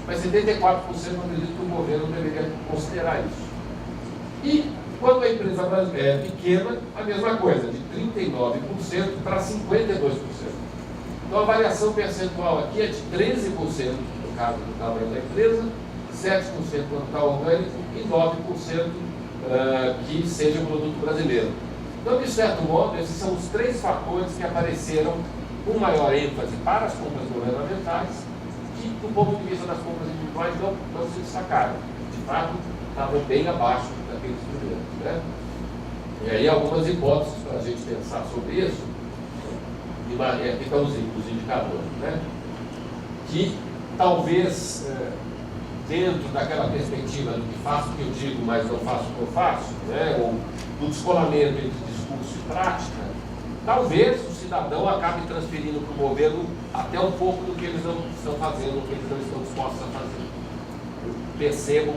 Speaker 5: mas 74% eu acredito que o governo deveria considerar isso. E quando a empresa é pequena, a mesma coisa, de 39% para 52%. Então a variação percentual aqui é de 13%, no caso do tamanho da empresa, 7% quando está orgânico e 9% que seja um produto brasileiro. Então, de certo modo, esses são os 3 fatores que apareceram com maior ênfase para as compras governamentais, que do ponto de vista das compras individuais não se destacaram. De fato, estavam bem abaixo daqueles primeiros, né? E aí algumas hipóteses para a gente pensar sobre isso, que estão os indicadores, né? Que talvez, dentro daquela perspectiva do que faço o que eu digo, mas não faço o que eu faço, né? Ou do descolamento entre discurso e prática, talvez o cidadão acabe transferindo para o governo até um pouco do que eles não estão fazendo, do que eles não estão dispostos a fazer. Eu percebo,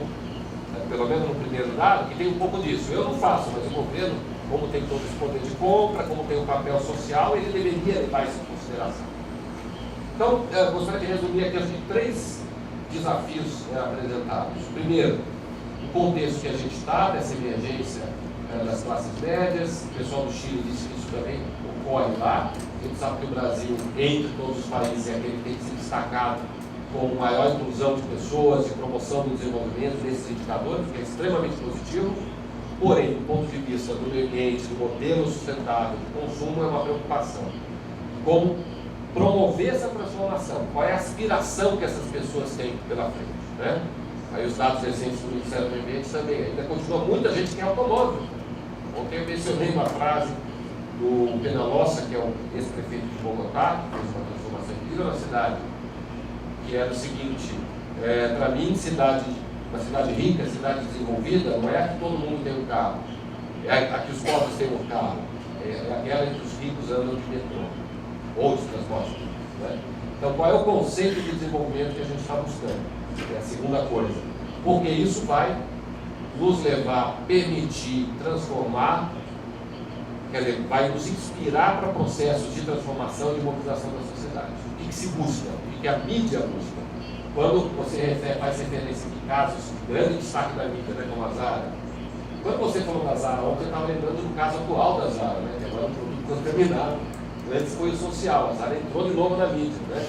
Speaker 5: pelo menos no primeiro dado, que tem um pouco disso. Eu não faço, mas o governo, como tem todo esse poder de compra, como tem um papel social, ele deveria levar isso em consideração. Então, eu gostaria de resumir aqui acho que 3 desafios apresentados. Primeiro, o contexto que a gente está, dessa emergência das classes médias. O pessoal do Chile disse que isso também ocorre lá. A gente sabe que o Brasil, entre todos os países, é aquele que tem que se destacar com maior inclusão de pessoas e promoção do desenvolvimento desses indicadores, que é extremamente positivo. Porém, do ponto de vista do meio ambiente, do modelo sustentável de consumo, é uma preocupação. Como promover essa transformação? Qual é a aspiração que essas pessoas têm pela frente, né? Aí os dados recentes do Ministério do Meio Ambiente também. Ainda continua muita gente que é automóvel. Ontem eu mencionei uma frase do Penalosa, que é o ex-prefeito de Bogotá, que fez uma transformação incrível na cidade, que era o seguinte: para mim, uma cidade rica, cidade desenvolvida, não é a que todo mundo tem um carro, é a que os pobres têm um carro, é aquela em que os ricos andam de metrô, ou de transporte público, né? Então, qual é o conceito de desenvolvimento que a gente está buscando? É a segunda coisa, porque isso vai nos levar, permitir, transformar, quer dizer, vai nos inspirar para processos de transformação e mobilização da sociedade. O que se busca? O que a mídia busca? Quando você faz referência de casos, grande destaque da mídia, né, como a Zara. Quando você falou da Zara ontem, eu estava lembrando do caso atual da Zara, né, que agora é um produto contaminado. Antes foi o social, a Zara entrou de novo na mídia, né?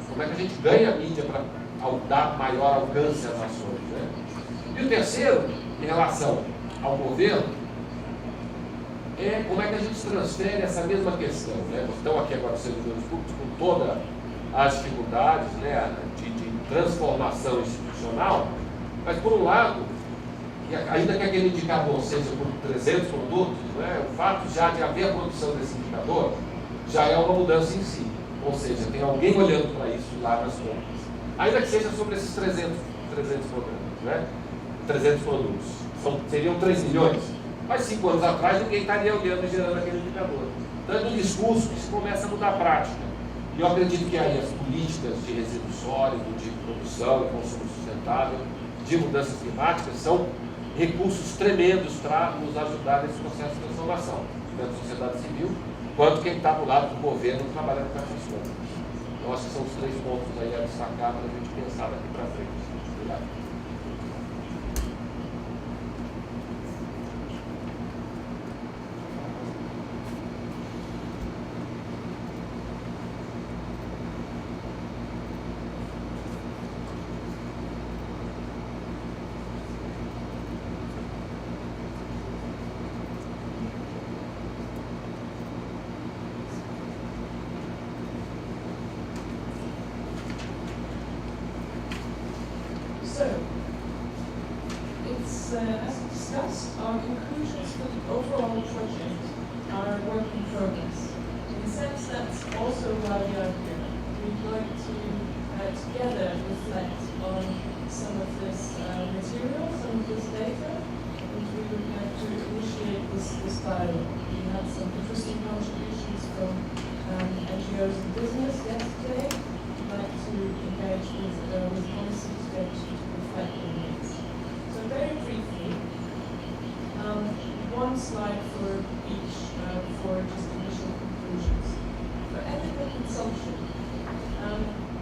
Speaker 5: Como é que a gente ganha a mídia para dar maior alcance às ações, né? E o terceiro, em relação ao governo, é como é que a gente transfere essa mesma questão, né? Estão aqui agora os servidores públicos com todas as dificuldades, né, de transformação institucional, mas por um lado, ainda que aquele indicador seja por 300 produtos, né, o fato já de haver a produção desse indicador já é uma mudança em si, ou seja, tem alguém olhando para isso lá nas contas, ainda que seja sobre esses 300 programas, né, 300 produtos, seriam 3 milhões, mas 5 anos atrás ninguém estaria olhando e gerando aquele indicador. Então é no discurso que se começa a mudar a prática. E eu acredito que aí as políticas de resíduo sólido, de produção e consumo sustentável, de mudanças climáticas, são recursos tremendos para nos ajudar nesse processo de transformação, tanto a sociedade civil, quanto quem está do lado do governo trabalhando com essas coisas. Então, acho que são os 3 pontos aí a destacar para a gente pensar daqui para frente. Obrigado.
Speaker 2: So, it's, as discussed, our conclusions for the overall project are a work in progress. In a sense, that's also why we are here. We'd like to together reflect on some of this material, some of this data, and we would like to initiate this dialogue. We had some interesting contributions from NGOs and business yesterday. We'd like to engage with policy today to reflect on this. So very briefly, one slide for each for just initial conclusions. For ethical consumption,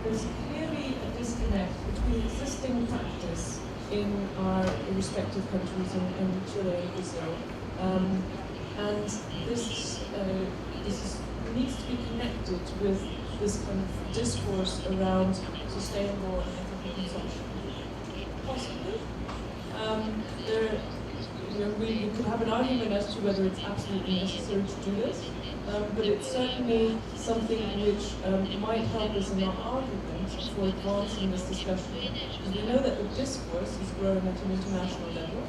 Speaker 2: there's clearly a disconnect between existing practice in our respective countries, in Chile and Brazil, and this needs to be connected with this kind of discourse around sustainable and ethical consumption. Possibly. We could have an argument as to whether it's absolutely necessary to do this, but it's certainly something which might help us in our argument for advancing this discussion. Because we know that the discourse is growing at an international level.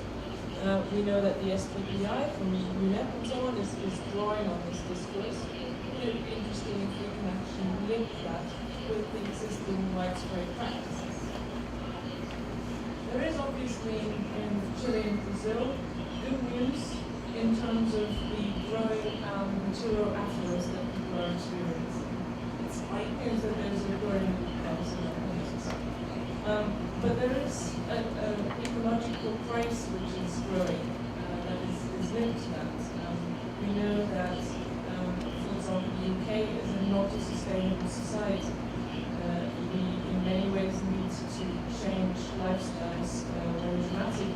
Speaker 2: We know that the SPPI from UNEP and so on is drawing on this discourse. It would be interesting if we can actually link that with the existing widespread practices. There is obviously in Chile and Brazil good news in terms of the growing material affluence that people are experiencing. It's quite news that there's a growing house in that case. But there is an ecological price which is growing that is linked to that. We know that, for example, the UK is a not-sustainable society. We, in many ways, need to change lifestyles very dramatically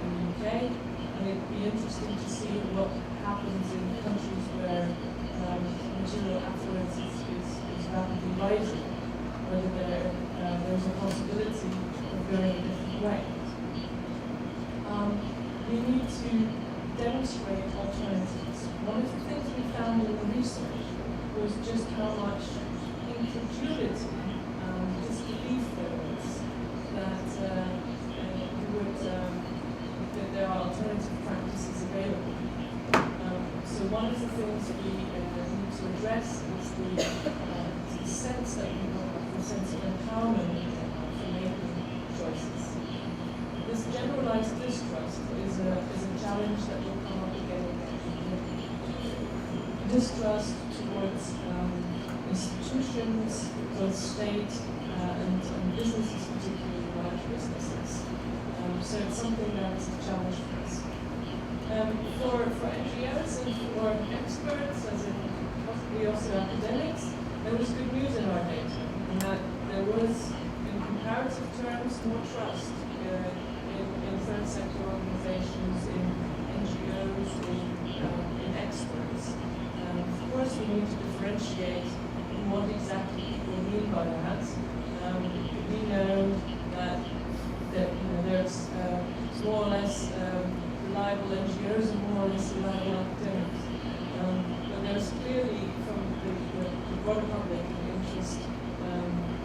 Speaker 2: in the UK. And it'd be interesting to see what happens in countries where material affluence is rapidly rising, whether there's a possibility of going a different way. We need to demonstrate alternatives. One of the things we found in the research was just how much incredulity, disbelief there was that there are alternative practices available. So one of the things that we need to address is the sense that we have, the sense of empowerment for making choices. This generalized distrust is a challenge that will come up again and again. Distrust towards institutions, both state and businesses, particularly large businesses. So it's something that is a challenge for us. For NGOs and for experts, as in possibly also academics, there was good news in our data, in that there was, in comparative terms, more trust in third sector organizations, in NGOs, in experts. Of course, we need to differentiate what exactly people mean by that. We know that there's more or less reliable NGOs and more or less reliable academics. But there's clearly, from the broader public, an interest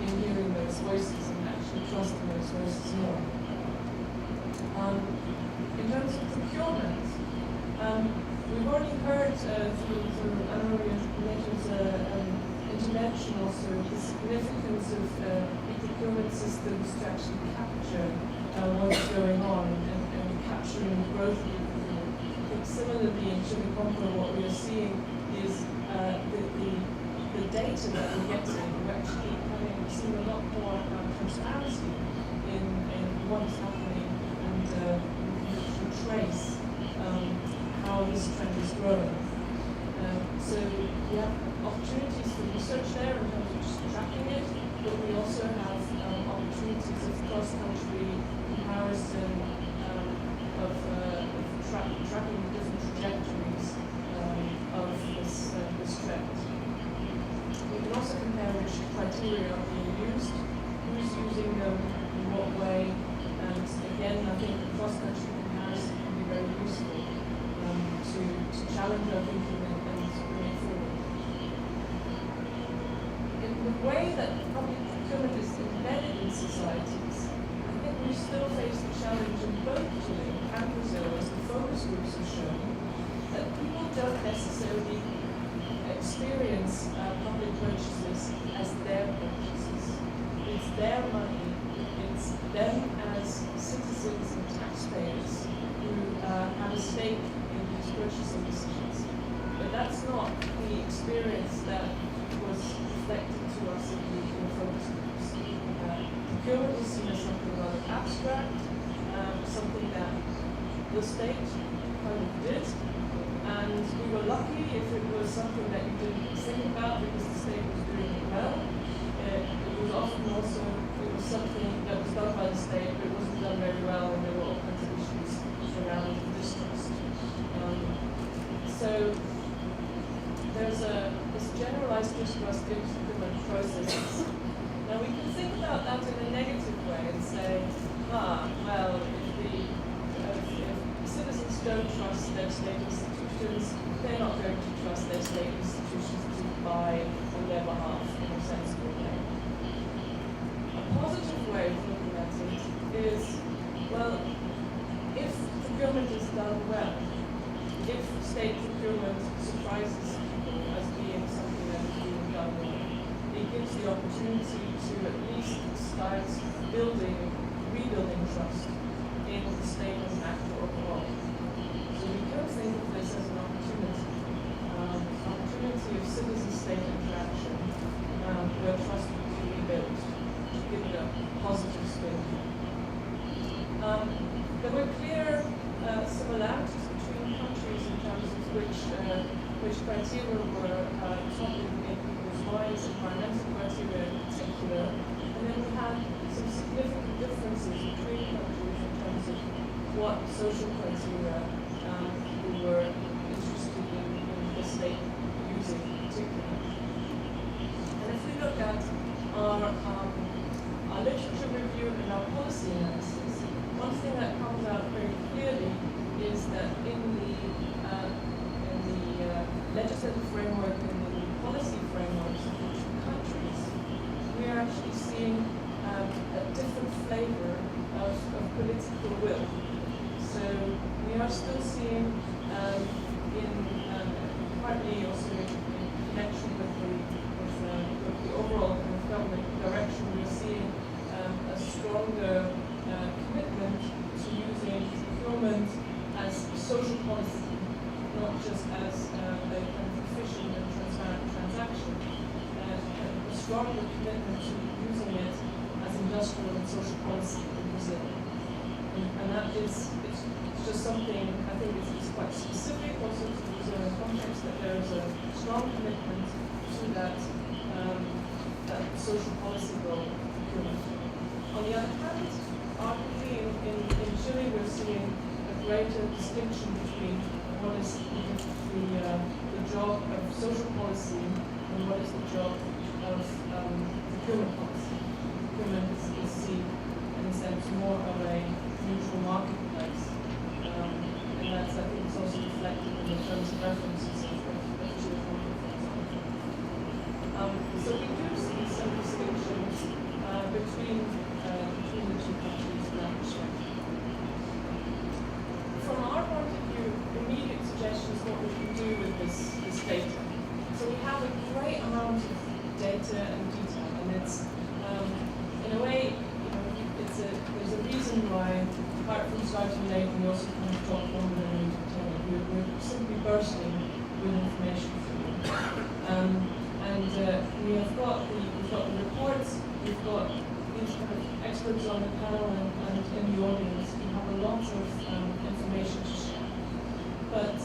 Speaker 2: in hearing those voices and actually trusting those voices more. In terms of procurement, we've already heard through Anna-Maria Netto's intervention also the significance of procurement systems to actually capture what's going on and capturing the growth of procurement. I think similarly in Chile Compra, what we are seeing is the data that we're getting. We're actually having seen a lot more transparency in what is happening, and we can trace how this trend is growing. So we have opportunities for research there in terms of just tracking it, but we also have opportunities of cross-country comparison of tracking the different trajectories of this trend. We can also compare which criteria are being used, who's using them, in what way, and again, I think the cross-country comparison can be very useful to challenge our thinking and bring it forward. In the way that public procurement is embedded in societies, I think we still face the challenge in both Chile and Brazil, as the focus groups have shown, that people don't necessarily experience public purchases as their purchases. It's their money, it's them as citizens and taxpayers who have a stake in these purchasing decisions. But that's not the experience that was reflected to us in the focus groups. Procurement was seen as something rather abstract, something that the state kind of did, and we were lucky if it was something that you didn't think about because the state was doing it well. It was often also, it was something that was done by the state, but it wasn't done very well, and there were all kinds of issues around distrust. So there's this generalized distrust in procurement processes. Now we can think about that in a negative way and say, well, if citizens don't trust their state institutions, they're not going to trust their state institutions to buy on their behalf in a sensible way. A positive way of looking at it is, well, if the procurement is done well, if state procurement surprises people as being something that is being done well, it gives the opportunity to at least start rebuilding trust in the state as an actor overall. So we can think of this as an opportunity of citizen-state interaction where trust will be rebuilt, to give it a positive spin. There were clear similarities between countries in terms of which criteria were top in people's minds, environmental criteria in particular, and then we had some significant differences between countries in terms of what social criteria people were interested in the state using particularly. And if we look at our literature review and our policy analysis, one thing that comes out very clearly is that in the legislative framework and the policy frameworks of each countries, we are actually seeing a different flavor of political will. So we are still seeing partly also in connection with the overall kind of government direction, we're seeing a stronger commitment to using procurement as social policy, not just as a kind of efficient and transparent transaction, a stronger commitment to using it as industrial and social policy in Brazil. And that is, it's just something, I think it's quite specific also to the Brazilian context, that there is a strong commitment to that social policy goal of procurement. On the other hand, arguably in Chile we're seeing a greater distinction between what is the job of social policy and what is the job of procurement policy. Procurement is seen in a sense more of a neutral marketplace, and that's, I think, it's also reflected in the terms of references of Chile, for example. So we do see some distinctions between the two countries in that respect. From our point of view, immediate suggestions what we can do with this data. So we have a great amount of data and detail, and it's in a way, there's a reason why, apart from starting late, we also kind of talk longer than we need to tell you. We're simply bursting with information for you. We've got the reports, we've got these kind of experts on the panel and in the audience. We have a lot of information to share. But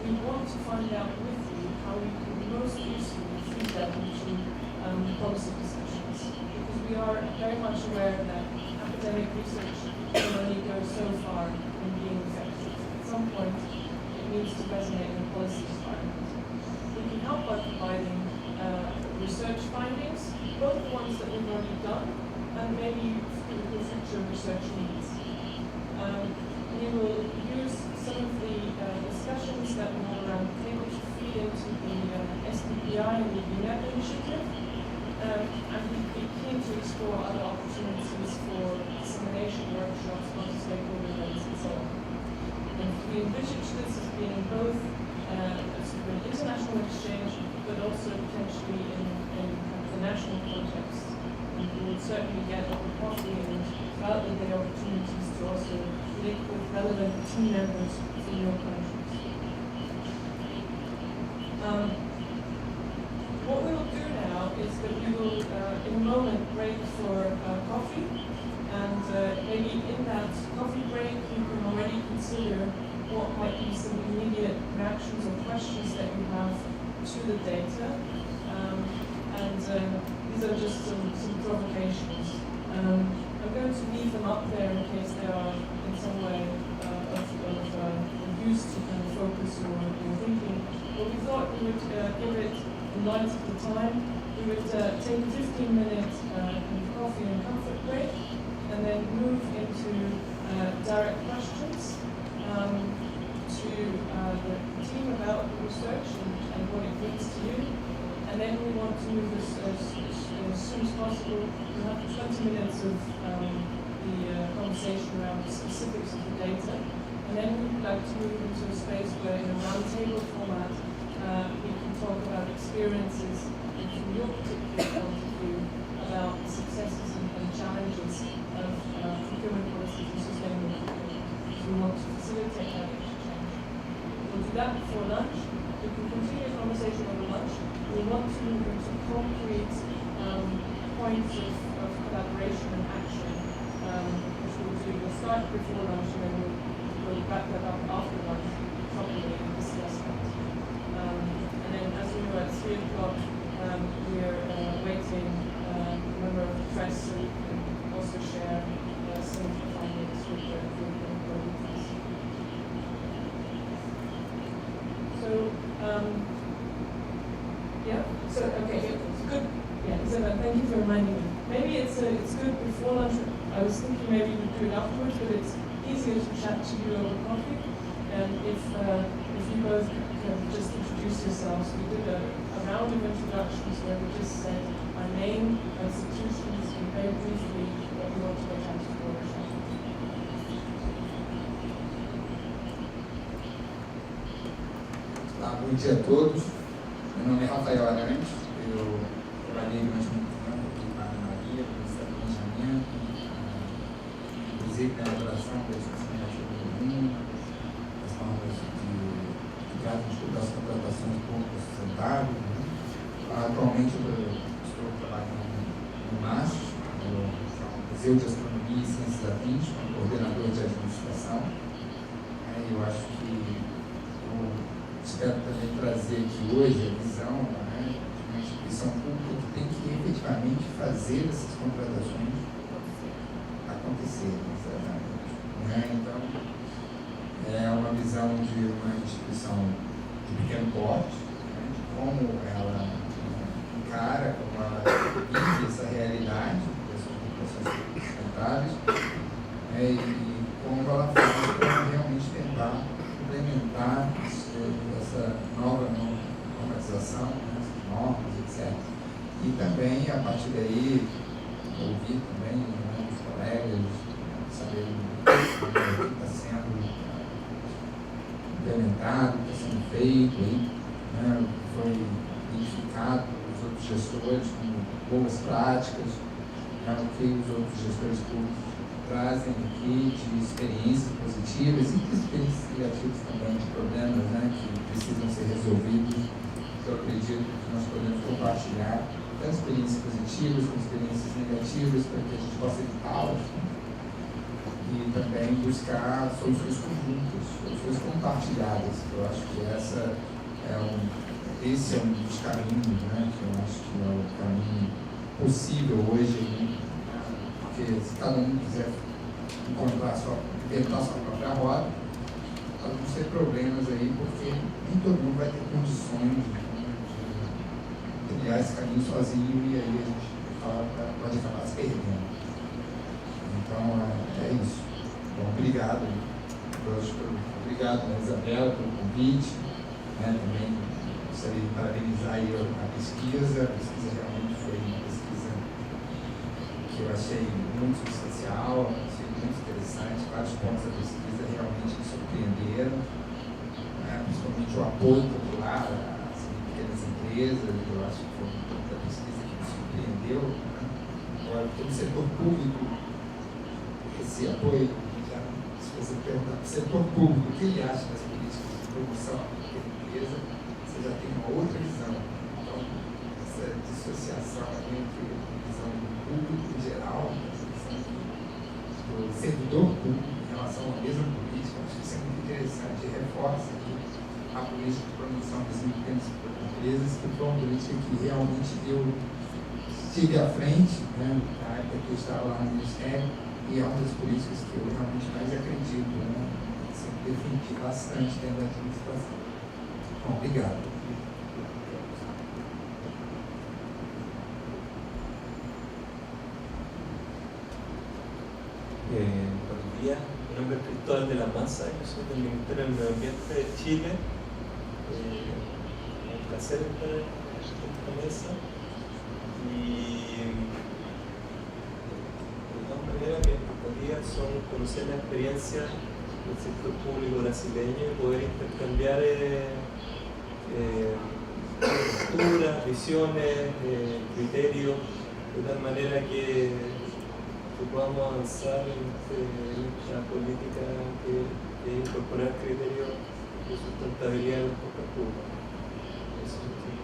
Speaker 2: we want to find out with you how we can most usefully feed that into policy discussions. Because we are very much aware that academic research can only go so far in being effective. At some point, it needs to resonate in the policy environment. We can help by providing research findings, both the ones that we've already done and maybe the future research needs. We will use some of the discussions that we have around the table to feed into the SDPI and the UNEP initiative, and we'd be keen to explore other opportunities for dissemination workshops, multi-stakeholder events, and so on. And we envisage this as being both an international exchange, but also potentially in the national context. And we will certainly get over coffee and throughout the day opportunities to also link with relevant team members from your countries. What we will do now is that we will, in a moment, break for coffee. And maybe in that coffee break, you can already consider what might be some immediate reactions or questions that you have to the data. These are just some provocations. I'm going to leave them up there in case they are in some way of use to kind of focus your thinking. But we thought we would give it, in light of the time, we would take a 15-minute coffee and comfort break, and then move into direct questions to the team about the research and what it means to you. And then we want to move as soon as possible. We have 20 minutes of the conversation around the specifics of the data. And then we'd like to move into a space where, in a roundtable format, we can talk about experiences from your particular point of view about the successes and challenges of procurement policies and sustainable procurement. So we want to facilitate that exchange. We'll do that before lunch. We can continue the conversation over lunch. We want to move into concrete points of collaboration and action, which we'll do. We'll start before lunch and then we'll wrap that up after lunch properly and discuss that. And then, as you know, at 3 o'clock, we are waiting a member of the press so we can also share some of the findings with the press. So, yeah, so, okay, it's good. Yeah, Isabel, thank you for reminding me. Maybe it's good before lunch. I was thinking maybe we'd do it afterwards, but it's easier to chat to you over coffee. And if you both can just introduce yourselves. We did a round of introductions where we just said our name, our institutions, and very briefly what we want to get out of the workshop.
Speaker 7: Bom dia a todos. Meu nome é Rafael Arantes. Eu trabalhei durante muito tempo aqui na Maria, no Ministério do Planejamento, na elaboração da discussão negativa do mundo, as normas das contratações públicas sustentáveis. Atualmente eu estou trabalhando no MAS, no Museu de Astronomia e Ciências Afins, como coordenador de administração. Eu acho que eu espero também trazer aqui hoje a visão de uma instituição pública que tem que efetivamente fazer essas contratações acontecerem. Então, é uma visão de uma instituição de pequeno porte, de como ela encara, como ela vive essa realidade dessas contratações sustentáveis, e como ela faz para realmente tentar implementar essa nova normatização, essas normas, etc. E também, a partir daí, ouvir também os colegas, saber o que está sendo implementado, o que está sendo feito, o que foi identificado pelos outros gestores como boas práticas, o que os outros gestores públicos trazem aqui de experiências positivas e de experiências negativas também, de problemas que precisam ser resolvidos. Eu acredito que nós podemos compartilhar tanto experiências positivas como experiências negativas para que a gente possa evitá-las e também buscar soluções conjuntas, soluções compartilhadas. Eu acho que esse é um dos caminhos, que eu acho que é o caminho possível hoje, porque se cada um quiser inventar a sua própria roda, nós vamos ter problemas aí, porque nem todo mundo vai ter condições de criar esse caminho sozinho e aí a gente pode acabar se perdendo. Então, é isso. Bom, obrigado. Obrigado, Isabela, pelo convite. Também gostaria de parabenizar aí a pesquisa. A pesquisa realmente foi uma pesquisa que eu achei muito substancial, achei muito interessante. Vários pontos da pesquisa realmente me surpreenderam, principalmente o apoio popular às pequenas empresas. Eu acho que foi um ponto da pesquisa que me surpreendeu. Agora, todo o setor público, esse apoio, se você perguntar para o setor público o que ele acha das políticas de promoção da pequena empresa, você já tem uma outra visão. Então, essa dissociação entre a visão do público em geral, a visão do servidor público em relação à mesma política, acho que isso é muito interessante e reforça aqui a política de promoção das pequenas empresas, que foi uma política que realmente estive à frente, na época que eu estava lá no Ministério, e é uma das políticas que eu realmente mais acredito, sempre defendi bastante dentro da administração. Bom, obrigado.
Speaker 8: Buenos días, mi nombre es Cristóbal de la Maza, yo soy del Ministerio del Medio Ambiente de Chile. Es un placer estar en esta mesa y de todas maneras mi expectativa son conocer la experiencia del sector público brasileño y poder intercambiar posturas, visiones, criterios, de tal manera que podamos avanzar en esta política que es incorporar criterios de sustentabilidad en los sector público. Eso es todo.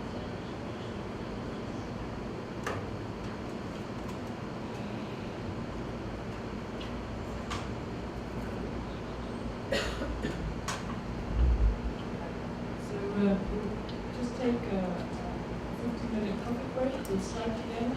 Speaker 2: So we'll just take a 15-minute coffee break. We'll start again.